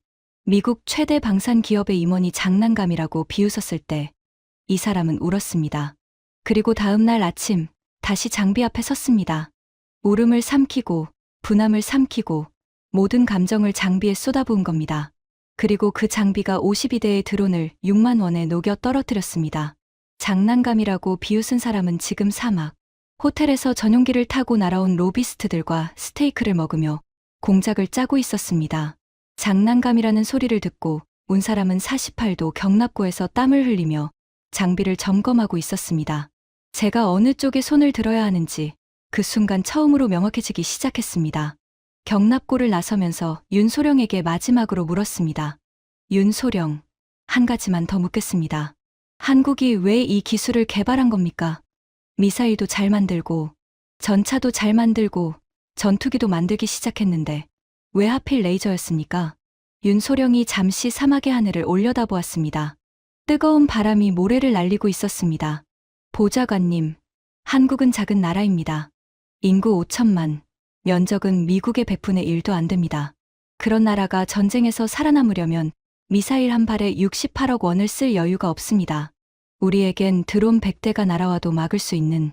미국 최대 방산 기업의 임원이 장난감이라고 비웃었을 때 이 사람은 울었습니다. 그리고 다음 날 아침 다시 장비 앞에 섰습니다. 울음을 삼키고 분함을 삼키고 모든 감정을 장비에 쏟아부은 겁니다. 그리고 그 장비가 52대의 드론을 6만 원에 녹여 떨어뜨렸습니다. 장난감이라고 비웃은 사람은 지금 사막. 호텔에서 전용기를 타고 날아온 로비스트들과 스테이크를 먹으며 공작을 짜고 있었습니다. 장난감이라는 소리를 듣고 온 사람은 48도 경납고에서 땀을 흘리며 장비를 점검하고 있었습니다. 제가 어느 쪽에 손을 들어야 하는지 그 순간 처음으로 명확해지기 시작했습니다. 경납고를 나서면서 윤소령에게 마지막으로 물었습니다. 윤소령, 한 가지만 더 묻겠습니다. 한국이 왜 이 기술을 개발한 겁니까? 미사일도 잘 만들고, 전차도 잘 만들고, 전투기도 만들기 시작했는데 왜 하필 레이저였습니까? 윤소령이 잠시 사막의 하늘을 올려다보았습니다. 뜨거운 바람이 모래를 날리고 있었습니다. 보좌관님, 한국은 작은 나라입니다. 인구 5천만, 면적은 미국의 100분의 1도 안 됩니다. 그런 나라가 전쟁에서 살아남으려면 미사일 한 발에 68억 원을 쓸 여유가 없습니다. 우리에겐 드론 100대가 날아와도 막을 수 있는,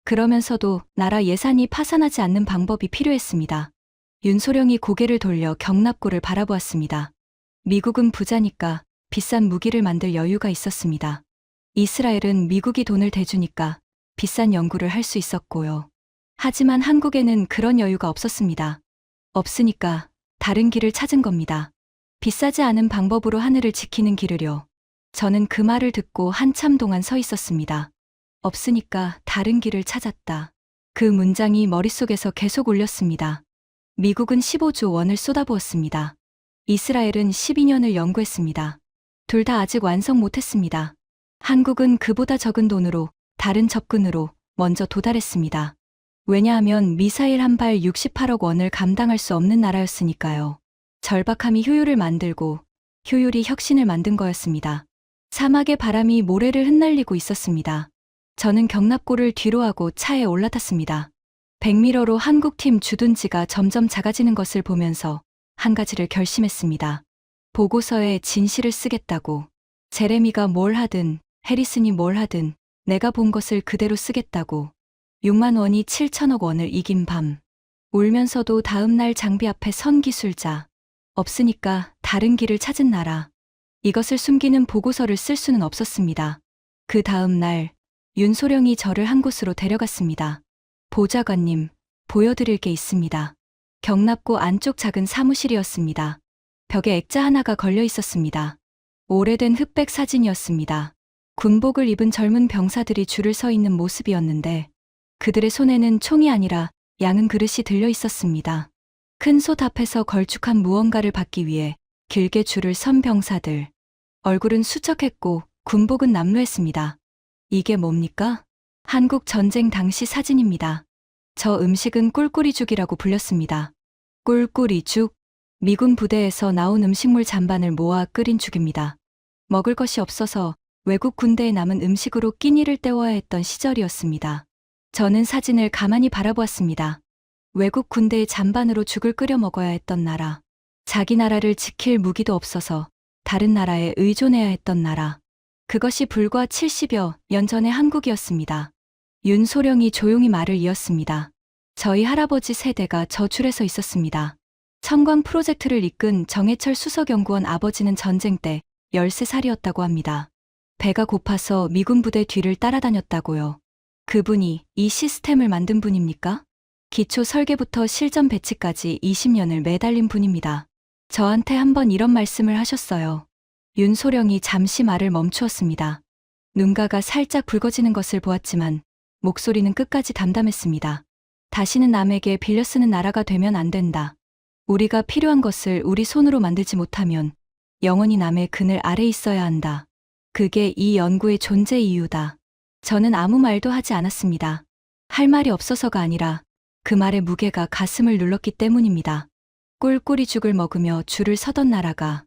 그러면서도 나라 예산이 파산하지 않는 방법이 필요했습니다. 윤소령이 고개를 돌려 경납고를 바라보았습니다. 미국은 부자니까 비싼 무기를 만들 여유가 있었습니다. 이스라엘은 미국이 돈을 대주니까 비싼 연구를 할 수 있었고요. 하지만 한국에는 그런 여유가 없었습니다. 없으니까 다른 길을 찾은 겁니다. 비싸지 않은 방법으로 하늘을 지키는 길을요. 저는 그 말을 듣고 한참 동안 서 있었습니다. 없으니까 다른 길을 찾았다. 그 문장이 머릿속에서 계속 울렸습니다. 미국은 15조 원을 쏟아부었습니다. 이스라엘은 12년을 연구했습니다. 둘 다 아직 완성 못했습니다. 한국은 그보다 적은 돈으로, 다른 접근으로 먼저 도달했습니다. 왜냐하면 미사일 한 발 68억 원을 감당할 수 없는 나라였으니까요. 절박함이 효율을 만들고 효율이 혁신을 만든 거였습니다. 사막의 바람이 모래를 흩날리고 있었습니다. 저는 경납고를 뒤로 하고 차에 올라탔습니다. 100미러로 한국팀 주둔지가 점점 작아지는 것을 보면서 한 가지를 결심했습니다. 보고서에 진실을 쓰겠다고. 제레미가 뭘 하든, 해리슨이 뭘 하든 내가 본 것을 그대로 쓰겠다고. 6만 원이 7천억 원을 이긴 밤. 울면서도 다음 날 장비 앞에 선 기술자. 없으니까 다른 길을 찾은 나라. 이것을 숨기는 보고서를 쓸 수는 없었습니다. 그 다음 날 윤소령이 저를 한 곳으로 데려갔습니다. 보좌관님, 보여드릴 게 있습니다. 경납고 안쪽 작은 사무실이었습니다. 벽에 액자 하나가 걸려 있었습니다. 오래된 흑백 사진이었습니다. 군복을 입은 젊은 병사들이 줄을 서 있는 모습이었는데 그들의 손에는 총이 아니라 양은 그릇이 들려 있었습니다. 큰 솥 앞에서 걸쭉한 무언가를 받기 위해 길게 줄을 선 병사들. 얼굴은 수척했고 군복은 남루했습니다. 이게 뭡니까? 한국 전쟁 당시 사진입니다. 저 음식은 꿀꿀이죽이라고 불렸습니다. 꿀꿀이죽? 미군 부대에서 나온 음식물 잔반을 모아 끓인 죽입니다. 먹을 것이 없어서 외국 군대에 남은 음식으로 끼니를 때워야 했던 시절이었습니다. 저는 사진을 가만히 바라보았습니다. 외국 군대의 잔반으로 죽을 끓여 먹어야 했던 나라. 자기 나라를 지킬 무기도 없어서 다른 나라에 의존해야 했던 나라. 그것이 불과 70여 년 전의 한국이었습니다. 윤소령이 조용히 말을 이었습니다. 저희 할아버지 세대가 저 줄에 서 있었습니다. 청광 프로젝트를 이끈 정해철 수석연구원 아버지는 전쟁 때 13살이었다고 합니다. 배가 고파서 미군 부대 뒤를 따라다녔다고요. 그분이 이 시스템을 만든 분입니까? 기초 설계부터 실전 배치까지 20년을 매달린 분입니다. 저한테 한번 이런 말씀을 하셨어요. 윤소령이 잠시 말을 멈추었습니다. 눈가가 살짝 붉어지는 것을 보았지만 목소리는 끝까지 담담했습니다. 다시는 남에게 빌려 쓰는 나라가 되면 안 된다. 우리가 필요한 것을 우리 손으로 만들지 못하면 영원히 남의 그늘 아래 있어야 한다. 그게 이 연구의 존재 이유다. 저는 아무 말도 하지 않았습니다. 할 말이 없어서가 아니라 그 말의 무게가 가슴을 눌렀기 때문입니다. 꿀꿀이죽을 먹으며 줄을 서던 나라가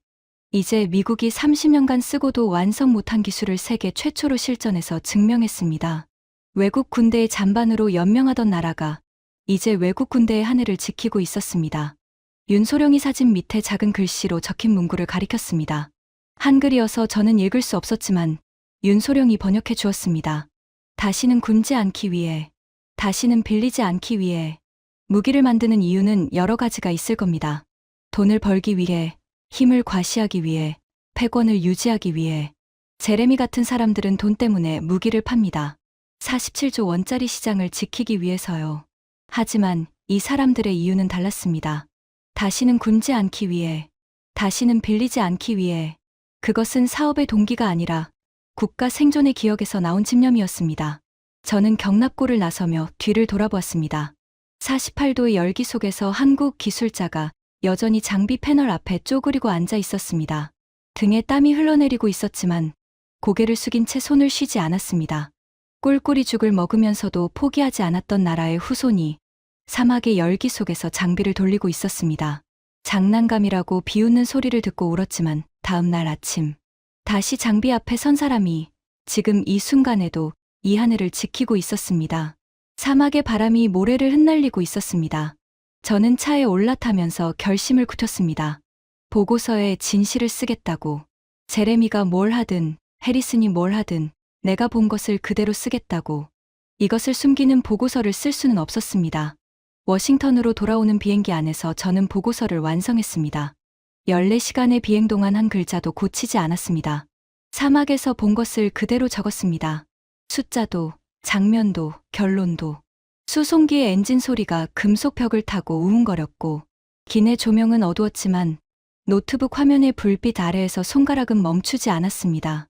이제 미국이 30년간 쓰고도 완성 못한 기술을 세계 최초로 실전에서 증명했습니다. 외국 군대의 잔반으로 연명하던 나라가 이제 외국 군대의 하늘을 지키고 있었습니다. 윤소령이 사진 밑에 작은 글씨로 적힌 문구를 가리켰습니다. 한글이어서 저는 읽을 수 없었지만 윤소령이 번역해 주었습니다. 다시는 굶지 않기 위해, 다시는 빌리지 않기 위해. 무기를 만드는 이유는 여러 가지가 있을 겁니다. 돈을 벌기 위해, 힘을 과시하기 위해, 패권을 유지하기 위해. 제레미 같은 사람들은 돈 때문에 무기를 팝니다. 47조 원짜리 시장을 지키기 위해서요. 하지만 이 사람들의 이유는 달랐습니다. 다시는 굶지 않기 위해, 다시는 빌리지 않기 위해. 그것은 사업의 동기가 아니라 국가 생존의 기억에서 나온 집념이었습니다. 저는 경납고를 나서며 뒤를 돌아보았습니다. 48도의 열기 속에서 한국 기술자가 여전히 장비 패널 앞에 쪼그리고 앉아 있었습니다. 등에 땀이 흘러내리고 있었지만 고개를 숙인 채 손을 쉬지 않았습니다. 꿀꿀이 죽을 먹으면서도 포기하지 않았던 나라의 후손이 사막의 열기 속에서 장비를 돌리고 있었습니다. 장난감이라고 비웃는 소리를 듣고 울었지만 다음 날 아침 다시 장비 앞에 선 사람이 지금 이 순간에도 이 하늘을 지키고 있었습니다. 사막의 바람이 모래를 흩날리고 있었습니다. 저는 차에 올라타면서 결심을 굳혔습니다. 보고서에 진실을 쓰겠다고. 제레미가 뭘 하든, 해리슨이 뭘 하든 내가 본 것을 그대로 쓰겠다고. 이것을 숨기는 보고서를 쓸 수는 없었습니다. 워싱턴으로 돌아오는 비행기 안에서 저는 보고서를 완성했습니다. 14시간의 비행 동안 한 글자도 고치지 않았습니다. 사막에서 본 것을 그대로 적었습니다. 숫자도, 장면도, 결론도. 수송기의 엔진 소리가 금속 벽을 타고 우웅거렸고, 기내 조명은 어두웠지만 노트북 화면의 불빛 아래에서 손가락은 멈추지 않았습니다.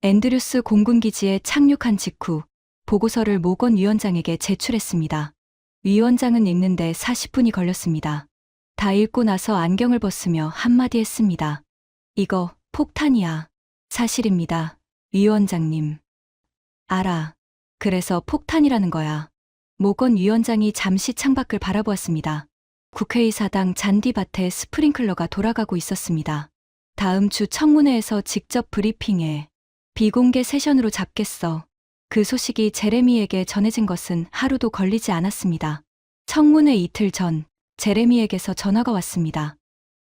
앤드류스 공군기지에 착륙한 직후 보고서를 모건 위원장에게 제출했습니다. 위원장은 읽는데 40분이 걸렸습니다. 다 읽고 나서 안경을 벗으며 한마디 했습니다. 이거 폭탄이야. 사실입니다. 위원장님. 알아. 그래서 폭탄이라는 거야. 모건 위원장이 잠시 창밖을 바라보았습니다. 국회의사당 잔디밭에 스프링클러가 돌아가고 있었습니다. 다음 주 청문회에서 직접 브리핑해. 비공개 세션으로 잡겠어. 그 소식이 제레미에게 전해진 것은 하루도 걸리지 않았습니다. 청문회 이틀 전 제레미에게서 전화가 왔습니다.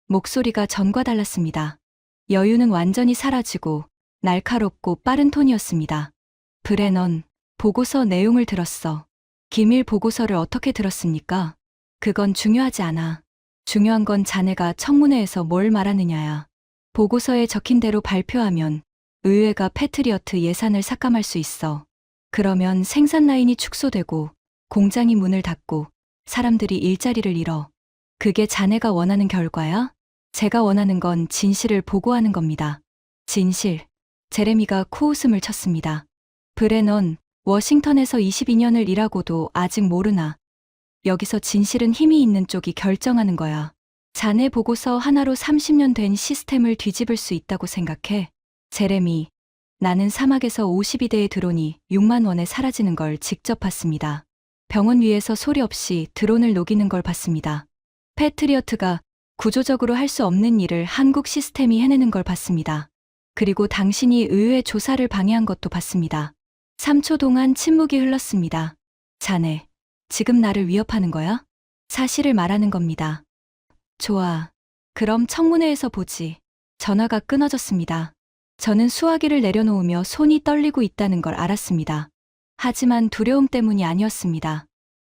목소리가 전과 달랐습니다. 여유는 완전히 사라지고 날카롭고 빠른 톤이었습니다. 브레넌, 보고서 내용을 들었어. 기밀 보고서를 어떻게 들었습니까? 그건 중요하지 않아. 중요한 건 자네가 청문회에서 뭘 말하느냐야. 보고서에 적힌 대로 발표하면 의회가 패트리어트 예산을 삭감할 수 있어. 그러면 생산 라인이 축소되고 공장이 문을 닫고 사람들이 일자리를 잃어. 그게 자네가 원하는 결과야? 제가 원하는 건 진실을 보고하는 겁니다. 진실. 제레미가 코웃음을 쳤습니다. 브레넌, 워싱턴에서 22년을 일하고도 아직 모르나. 여기서 진실은 힘이 있는 쪽이 결정하는 거야. 자네 보고서 하나로 30년 된 시스템을 뒤집을 수 있다고 생각해. 제레미, 나는 사막에서 52대의 드론이 6만 원에 사라지는 걸 직접 봤습니다. 병원 위에서 소리 없이 드론을 녹이는 걸 봤습니다. 패트리어트가 구조적으로 할 수 없는 일을 한국 시스템이 해내는 걸 봤습니다. 그리고 당신이 의회 조사를 방해한 것도 봤습니다. 3초 동안 침묵이 흘렀습니다. 자네, 지금 나를 위협하는 거야? 사실을 말하는 겁니다. 좋아. 그럼 청문회에서 보지. 전화가 끊어졌습니다. 저는 수화기를 내려놓으며 손이 떨리고 있다는 걸 알았습니다. 하지만 두려움 때문이 아니었습니다.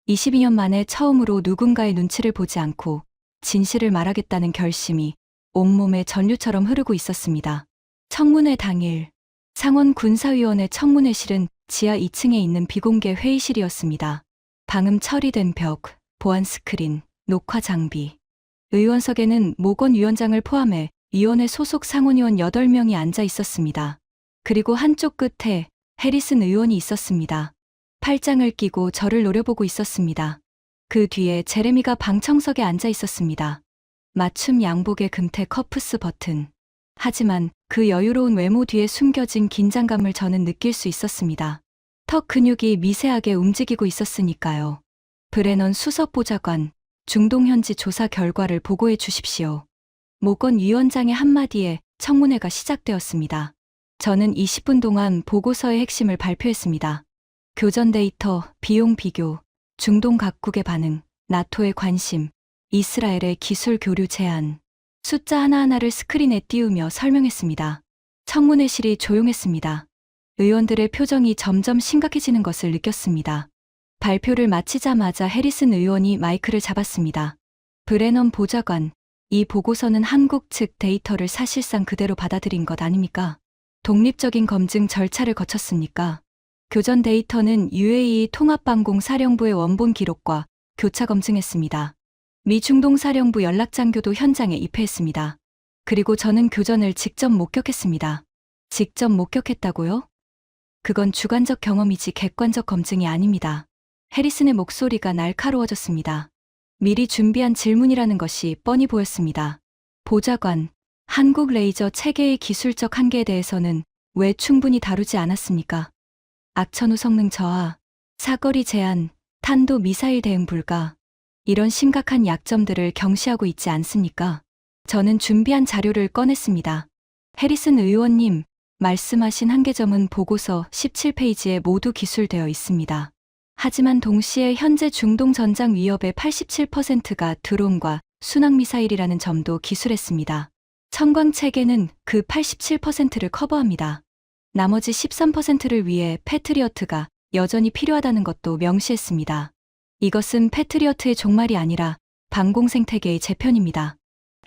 22년 만에 처음으로 누군가의 눈치를 보지 않고 진실을 말하겠다는 결심이 온몸에 전류처럼 흐르고 있었습니다. 청문회 당일, 상원 군사위원회 청문회실은 지하 2층에 있는 비공개 회의실이었습니다. 방음 처리된 벽, 보안 스크린, 녹화 장비. 의원석에는 모건 위원장을 포함해 위원회 소속 상원의원 8명이 앉아 있었습니다. 그리고 한쪽 끝에 해리슨 의원이 있었습니다. 팔짱을 끼고 저를 노려보고 있었습니다. 그 뒤에 제레미가 방청석에 앉아 있었습니다. 맞춤 양복의 금태 커프스 버튼. 하지만 그 여유로운 외모 뒤에 숨겨진 긴장감을 저는 느낄 수 있었습니다. 턱 근육이 미세하게 움직이고 있었으니까요. 브레넌 수석보좌관, 중동 현지 조사 결과를 보고해 주십시오. 모건 위원장의 한마디에 청문회가 시작되었습니다. 저는 20분 동안 보고서의 핵심을 발표했습니다. 교전 데이터, 비용 비교, 중동 각국의 반응, 나토의 관심, 이스라엘의 기술 교류 제한. 숫자 하나하나를 스크린에 띄우며 설명했습니다. 청문회실이 조용했습니다. 의원들의 표정이 점점 심각해지는 것을 느꼈습니다. 발표를 마치자마자 해리슨 의원이 마이크를 잡았습니다. 브레넌 보좌관, 이 보고서는 한국 측 데이터를 사실상 그대로 받아들인 것 아닙니까? 독립적인 검증 절차를 거쳤습니까? 교전 데이터는 UAE 통합방공사령부의 원본 기록과 교차 검증했습니다. 미 중동사령부 연락장교도 현장에 입회했습니다. 그리고 저는 교전을 직접 목격했습니다. 직접 목격했다고요? 그건 주관적 경험이지 객관적 검증이 아닙니다. 해리슨의 목소리가 날카로워졌습니다. 미리 준비한 질문이라는 것이 뻔히 보였습니다. 보좌관, 한국 레이저 체계의 기술적 한계에 대해서는 왜 충분히 다루지 않았습니까? 악천후 성능 저하, 사거리 제한, 탄도 미사일 대응 불가, 이런 심각한 약점들을 경시하고 있지 않습니까? 저는 준비한 자료를 꺼냈습니다. 해리슨 의원님, 말씀하신 한계점은 보고서 17페이지에 모두 기술되어 있습니다. 하지만 동시에 현재 중동 전장 위협의 87%가 드론과 순항미사일이라는 점도 기술했습니다. 청광 체계는 그 87%를 커버합니다. 나머지 13%를 위해 패트리어트가 여전히 필요하다는 것도 명시했습니다. 이것은 패트리어트의 종말이 아니라 방공 생태계의 재편입니다.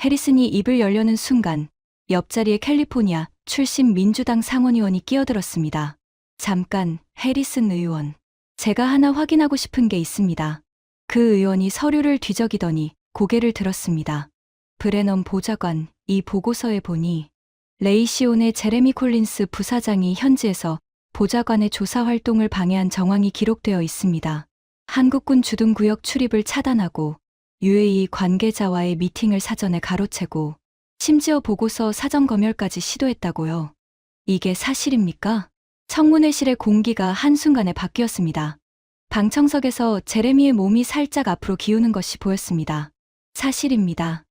해리슨이 입을 열려는 순간 옆자리에 캘리포니아 출신 민주당 상원의원이 끼어들었습니다. 잠깐, 해리슨 의원. 제가 하나 확인하고 싶은 게 있습니다. 그 의원이 서류를 뒤적이더니 고개를 들었습니다. 브레넌 보좌관, 이 보고서에 보니 레이시온의 제레미 콜린스 부사장이 현지에서 보좌관의 조사 활동을 방해한 정황이 기록되어 있습니다. 한국군 주둔구역 출입을 차단하고 UAE 관계자와의 미팅을 사전에 가로채고 심지어 보고서 사전 검열까지 시도했다고요. 이게 사실입니까? 청문회실의 공기가 한순간에 바뀌었습니다. 방청석에서 제레미의 몸이 살짝 앞으로 기우는 것이 보였습니다. 사실입니다.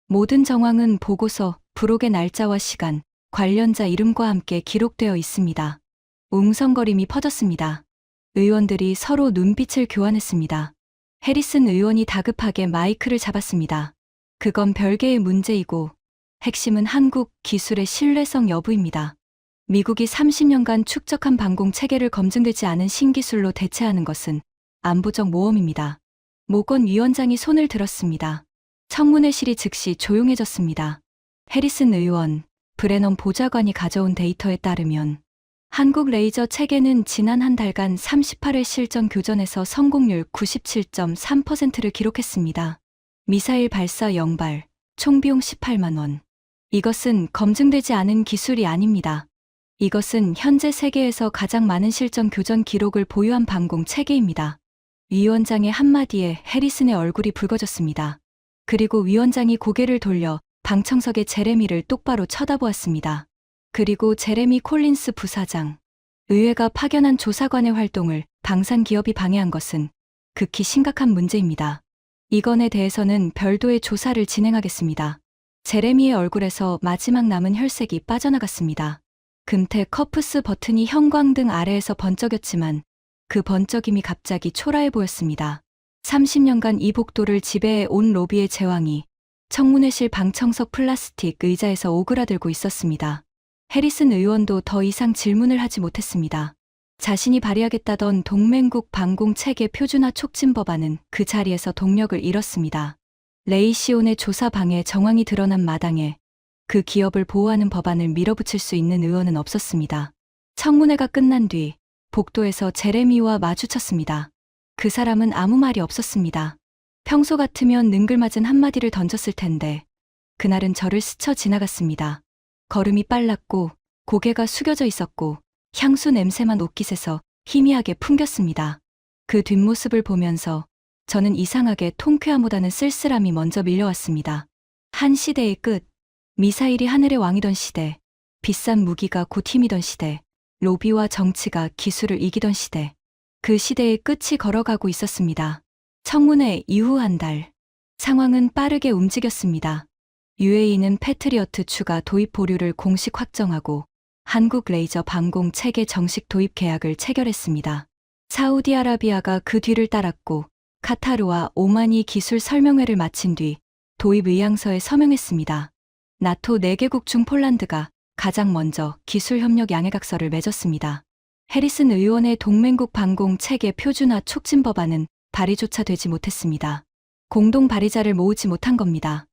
모든 정황은 보고서, 부록의 날짜와 시간, 관련자 이름과 함께 기록되어 있습니다. 웅성거림이 퍼졌습니다. 의원들이 서로 눈빛을 교환했습니다. 해리슨 의원이 다급하게 마이크를 잡았습니다. 그건 별개의 문제이고 핵심은 한국 기술의 신뢰성 여부입니다. 미국이 30년간 축적한 방공 체계를 검증되지 않은 신기술로 대체하는 것은 안보적 모험입니다. 모건 위원장이 손을 들었습니다. 청문회실이 즉시 조용해졌습니다. 해리슨 의원, 브레넌 보좌관이 가져온 데이터에 따르면 한국 레이저 체계는 지난 한 달간 38회 실전 교전에서 성공률 97.3%를 기록했습니다. 미사일 발사 0발, 총 비용 18만 원. 이것은 검증되지 않은 기술이 아닙니다. 이것은 현재 세계에서 가장 많은 실전 교전 기록을 보유한 방공 체계입니다. 위원장의 한마디에 해리슨의 얼굴이 붉어졌습니다. 그리고 위원장이 고개를 돌려 방청석의 제레미를 똑바로 쳐다보았습니다. 그리고 제레미 콜린스 부사장. 의회가 파견한 조사관의 활동을 방산 기업이 방해한 것은 극히 심각한 문제입니다. 이 건에 대해서는 별도의 조사를 진행하겠습니다. 제레미의 얼굴에서 마지막 남은 혈색이 빠져나갔습니다. 금태 커프스 버튼이 형광등 아래에서 번쩍였지만 그 번쩍임이 갑자기 초라해 보였습니다. 30년간 이 복도를 지배해 온 로비의 제왕이 청문회실 방청석 플라스틱 의자에서 오그라들고 있었습니다. 해리슨 의원도 더 이상 질문을 하지 못했습니다. 자신이 발의하겠다던 동맹국 방공체계 표준화 촉진 법안은 그 자리에서 동력을 잃었습니다. 레이시온의 조사 방해 정황이 드러난 마당에 그 기업을 보호하는 법안을 밀어붙일 수 있는 의원은 없었습니다. 청문회가 끝난 뒤 복도에서 제레미와 마주쳤습니다. 그 사람은 아무 말이 없었습니다. 평소 같으면 능글맞은 한마디를 던졌을 텐데 그날은 저를 스쳐 지나갔습니다. 걸음이 빨랐고 고개가 숙여져 있었고 향수 냄새만 옷깃에서 희미하게 풍겼습니다. 그 뒷모습을 보면서 저는 이상하게 통쾌함보다는 쓸쓸함이 먼저 밀려왔습니다. 한 시대의 끝, 미사일이 하늘의 왕이던 시대, 비싼 무기가 곧 힘이던 시대, 로비와 정치가 기술을 이기던 시대. 그 시대의 끝이 걸어가고 있었습니다. 청문회 이후 한 달. 상황은 빠르게 움직였습니다. UAE는 패트리어트 추가 도입 보류를 공식 확정하고 한국 레이저 방공 체계 정식 도입 계약을 체결했습니다. 사우디아라비아가 그 뒤를 따랐고 카타르와 오만이 기술 설명회를 마친 뒤 도입 의향서에 서명했습니다. 나토 4개국 중 폴란드가 가장 먼저 기술 협력 양해각서를 맺었습니다. 해리슨 의원의 동맹국 방공 체계 표준화 촉진 법안은 발의조차 되지 못했습니다. 공동 발의자를 모으지 못한 겁니다.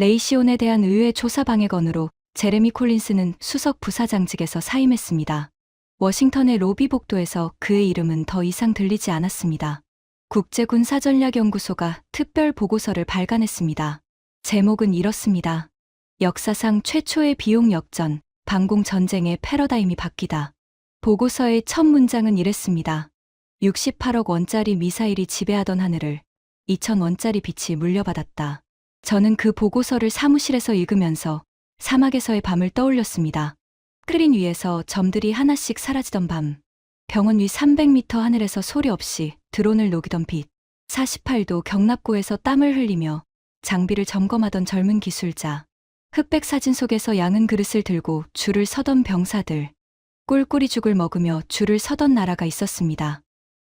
레이시온에 대한 의회 조사 방해 건으로 제레미 콜린스는 수석 부사장직에서 사임했습니다. 워싱턴의 로비 복도에서 그의 이름은 더 이상 들리지 않았습니다. 국제군사전략연구소가 특별 보고서를 발간했습니다. 제목은 이렇습니다. 역사상 최초의 비용 역전, 방공 전쟁의 패러다임이 바뀌다. 보고서의 첫 문장은 이랬습니다. 68억 원짜리 미사일이 지배하던 하늘을 2,000원짜리 빛이 물려받았다. 저는 그 보고서를 사무실에서 읽으면서 사막에서의 밤을 떠올렸습니다. 스크린 위에서 점들이 하나씩 사라지던 밤, 병원 위 300m 하늘에서 소리 없이 드론을 녹이던 빛, 48도 경납고에서 땀을 흘리며 장비를 점검하던 젊은 기술자, 흑백 사진 속에서 양은 그릇을 들고 줄을 서던 병사들, 꿀꿀이 죽을 먹으며 줄을 서던 나라가 있었습니다.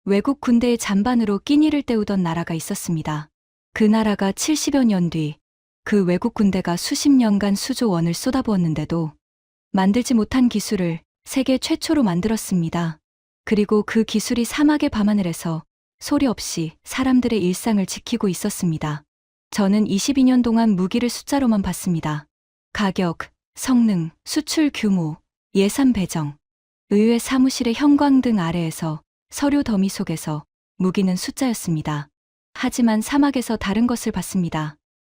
외국 군대의 잔반으로 끼니를 때우던 나라가 있었습니다. 그 나라가 70여 년 뒤 그 외국 군대가 수십 년간 수조 원을 쏟아부었는데도 만들지 못한 기술을 세계 최초로 만들었습니다. 그리고 그 기술이 사막의 밤하늘에서 소리 없이 사람들의 일상을 지키고 있었습니다. 저는 22년 동안 무기를 숫자로만 봤습니다. 가격, 성능, 수출 규모, 예산 배정, 의회 사무실의 형광등 아래에서 서류 더미 속에서 무기는 숫자였습니다. 하지만 사막에서 다른 것을 봤습니다.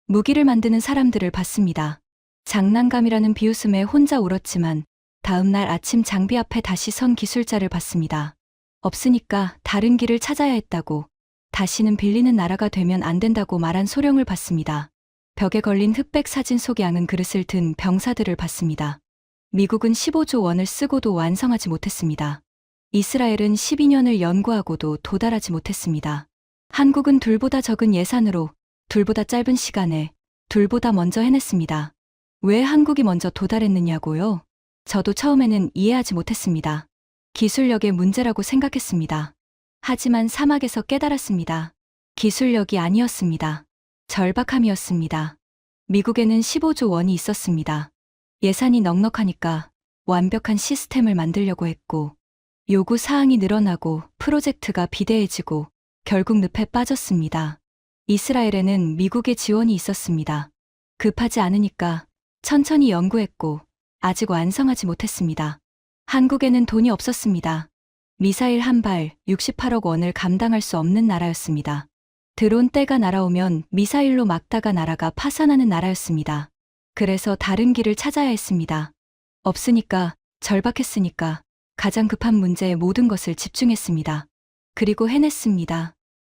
무기를 만드는 사람들을 봤습니다. 장난감이라는 비웃음에 혼자 울었지만 다음 날 아침 장비 앞에 다시 선 기술자를 봤습니다. 없으니까 다른 길을 찾아야 했다고, 다시는 빌리는 나라가 되면 안 된다고 말한 소령을 봤습니다. 벽에 걸린 흑백 사진 속 양은 그릇을 든 병사들을 봤습니다. 미국은 15조 원을 쓰고도 완성하지 못했습니다. 이스라엘은 12년을 연구하고도 도달하지 못했습니다. 한국은 둘보다 적은 예산으로 둘보다 짧은 시간에 둘보다 먼저 해냈습니다. 왜 한국이 먼저 도달했느냐고요? 저도 처음에는 이해하지 못했습니다. 기술력의 문제라고 생각했습니다. 하지만 사막에서 깨달았습니다. 기술력이 아니었습니다. 절박함이었습니다. 미국에는 15조 원이 있었습니다. 예산이 넉넉하니까 완벽한 시스템을 만들려고 했고, 요구 사항이 늘어나고 프로젝트가 비대해지고 결국 늪에 빠졌습니다. 이스라엘에는 미국의 지원이 있었습니다. 급하지 않으니까 천천히 연구했고 아직 완성하지 못했습니다. 한국에는 돈이 없었습니다. 미사일 한 발 68억 원을 감당할 수 없는 나라였습니다. 드론 때가 날아오면 미사일로 막다가 나라가 파산하는 나라였습니다. 그래서 다른 길을 찾아야 했습니다. 없으니까, 절박했으니까 가장 급한 문제에 모든 것을 집중했습니다. 그리고 해냈습니다.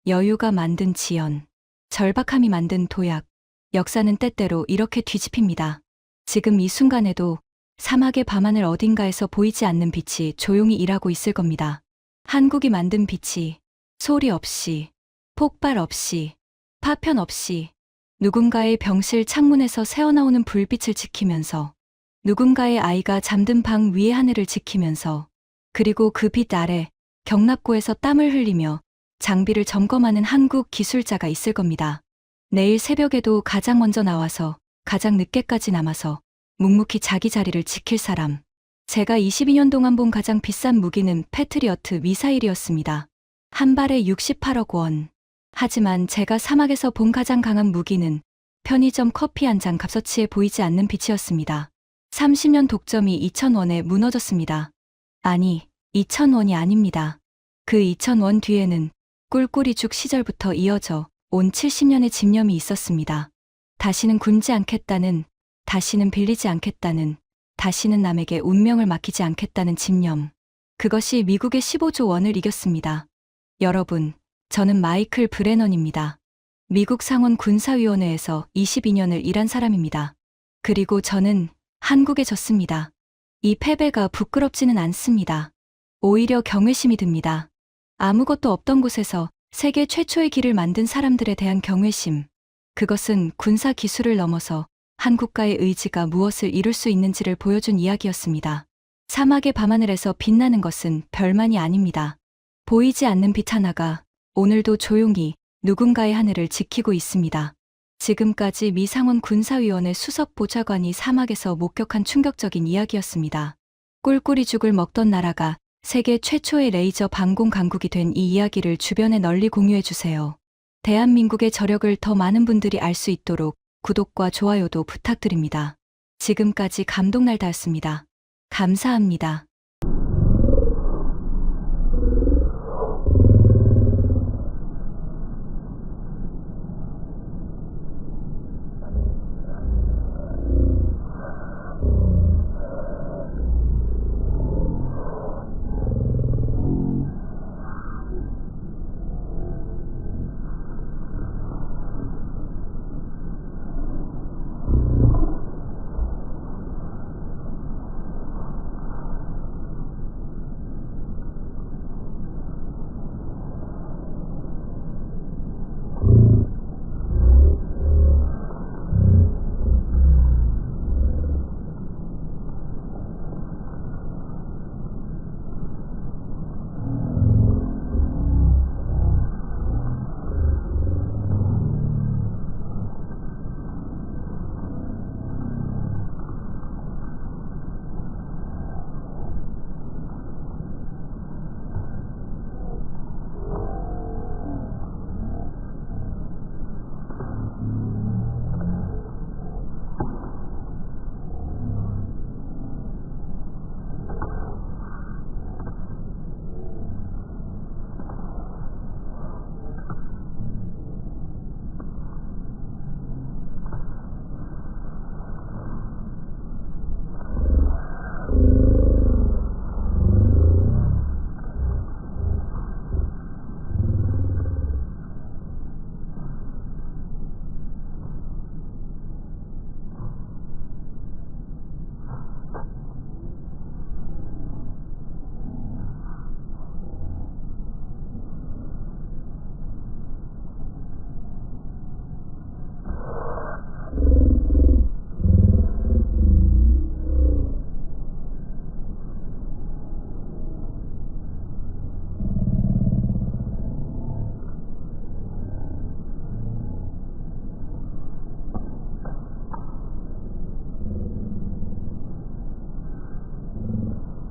여유가 만든 지연, 절박함이 만든 도약. 역사는 때때로 이렇게 뒤집힙니다. 지금 이 순간에도 사막의 밤하늘 어딘가에서 보이지 않는 빛이 조용히 일하고 있을 겁니다. 한국이 만든 빛이 소리 없이, 폭발 없이, 파편 없이 누군가의 병실 창문에서 새어나오는 불빛을 지키면서, 누군가의 아이가 잠든 방 위의 하늘을 지키면서, 그리고 그 빛 아래 경납고에서 땀을 흘리며 장비를 점검하는 한국 기술자가 있을 겁니다. 내일 새벽에도 가장 먼저 나와서 가장 늦게까지 남아서 묵묵히 자기 자리를 지킬 사람. 제가 22년 동안 본 가장 비싼 무기는 패트리어트 미사일이었습니다. 한 발에 68억 원. 하지만 제가 사막에서 본 가장 강한 무기는 편의점 커피 한 잔 값어치에 보이지 않는 빛이었습니다. 30년 독점이 2,000원에 무너졌습니다. 아니, 2,000원이 아닙니다. 그 2,000원 뒤에는 꿀꿀이 죽 시절부터 이어져 온 70년의 집념이 있었습니다. 다시는 굶지 않겠다는, 다시는 빌리지 않겠다는, 다시는 남에게 운명을 맡기지 않겠다는 집념. 그것이 미국의 15조 원을 이겼습니다. 여러분, 저는 마이클 브레넌입니다. 미국 상원 군사위원회에서 22년을 일한 사람입니다. 그리고 저는 한국에 졌습니다. 이 패배가 부끄럽지는 않습니다. 오히려 경외심이 듭니다. 아무것도 없던 곳에서 세계 최초의 길을 만든 사람들에 대한 경외심. 그것은 군사 기술을 넘어서 한국과의 의지가 무엇을 이룰 수 있는지를 보여준 이야기였습니다. 사막의 밤하늘에서 빛나는 것은 별만이 아닙니다. 보이지 않는 빛 하나가 오늘도 조용히 누군가의 하늘을 지키고 있습니다. 지금까지 미 상원 군사위원회 수석 보좌관이 사막에서 목격한 충격적인 이야기였습니다. 꿀꿀이 죽을 먹던 나라가 세계 최초의 레이저 방공 강국이 된 이 이야기를 주변에 널리 공유해 주세요. 대한민국의 저력을 더 많은 분들이 알 수 있도록 구독과 좋아요도 부탁드립니다. 지금까지 감동날다였습니다. 감사합니다.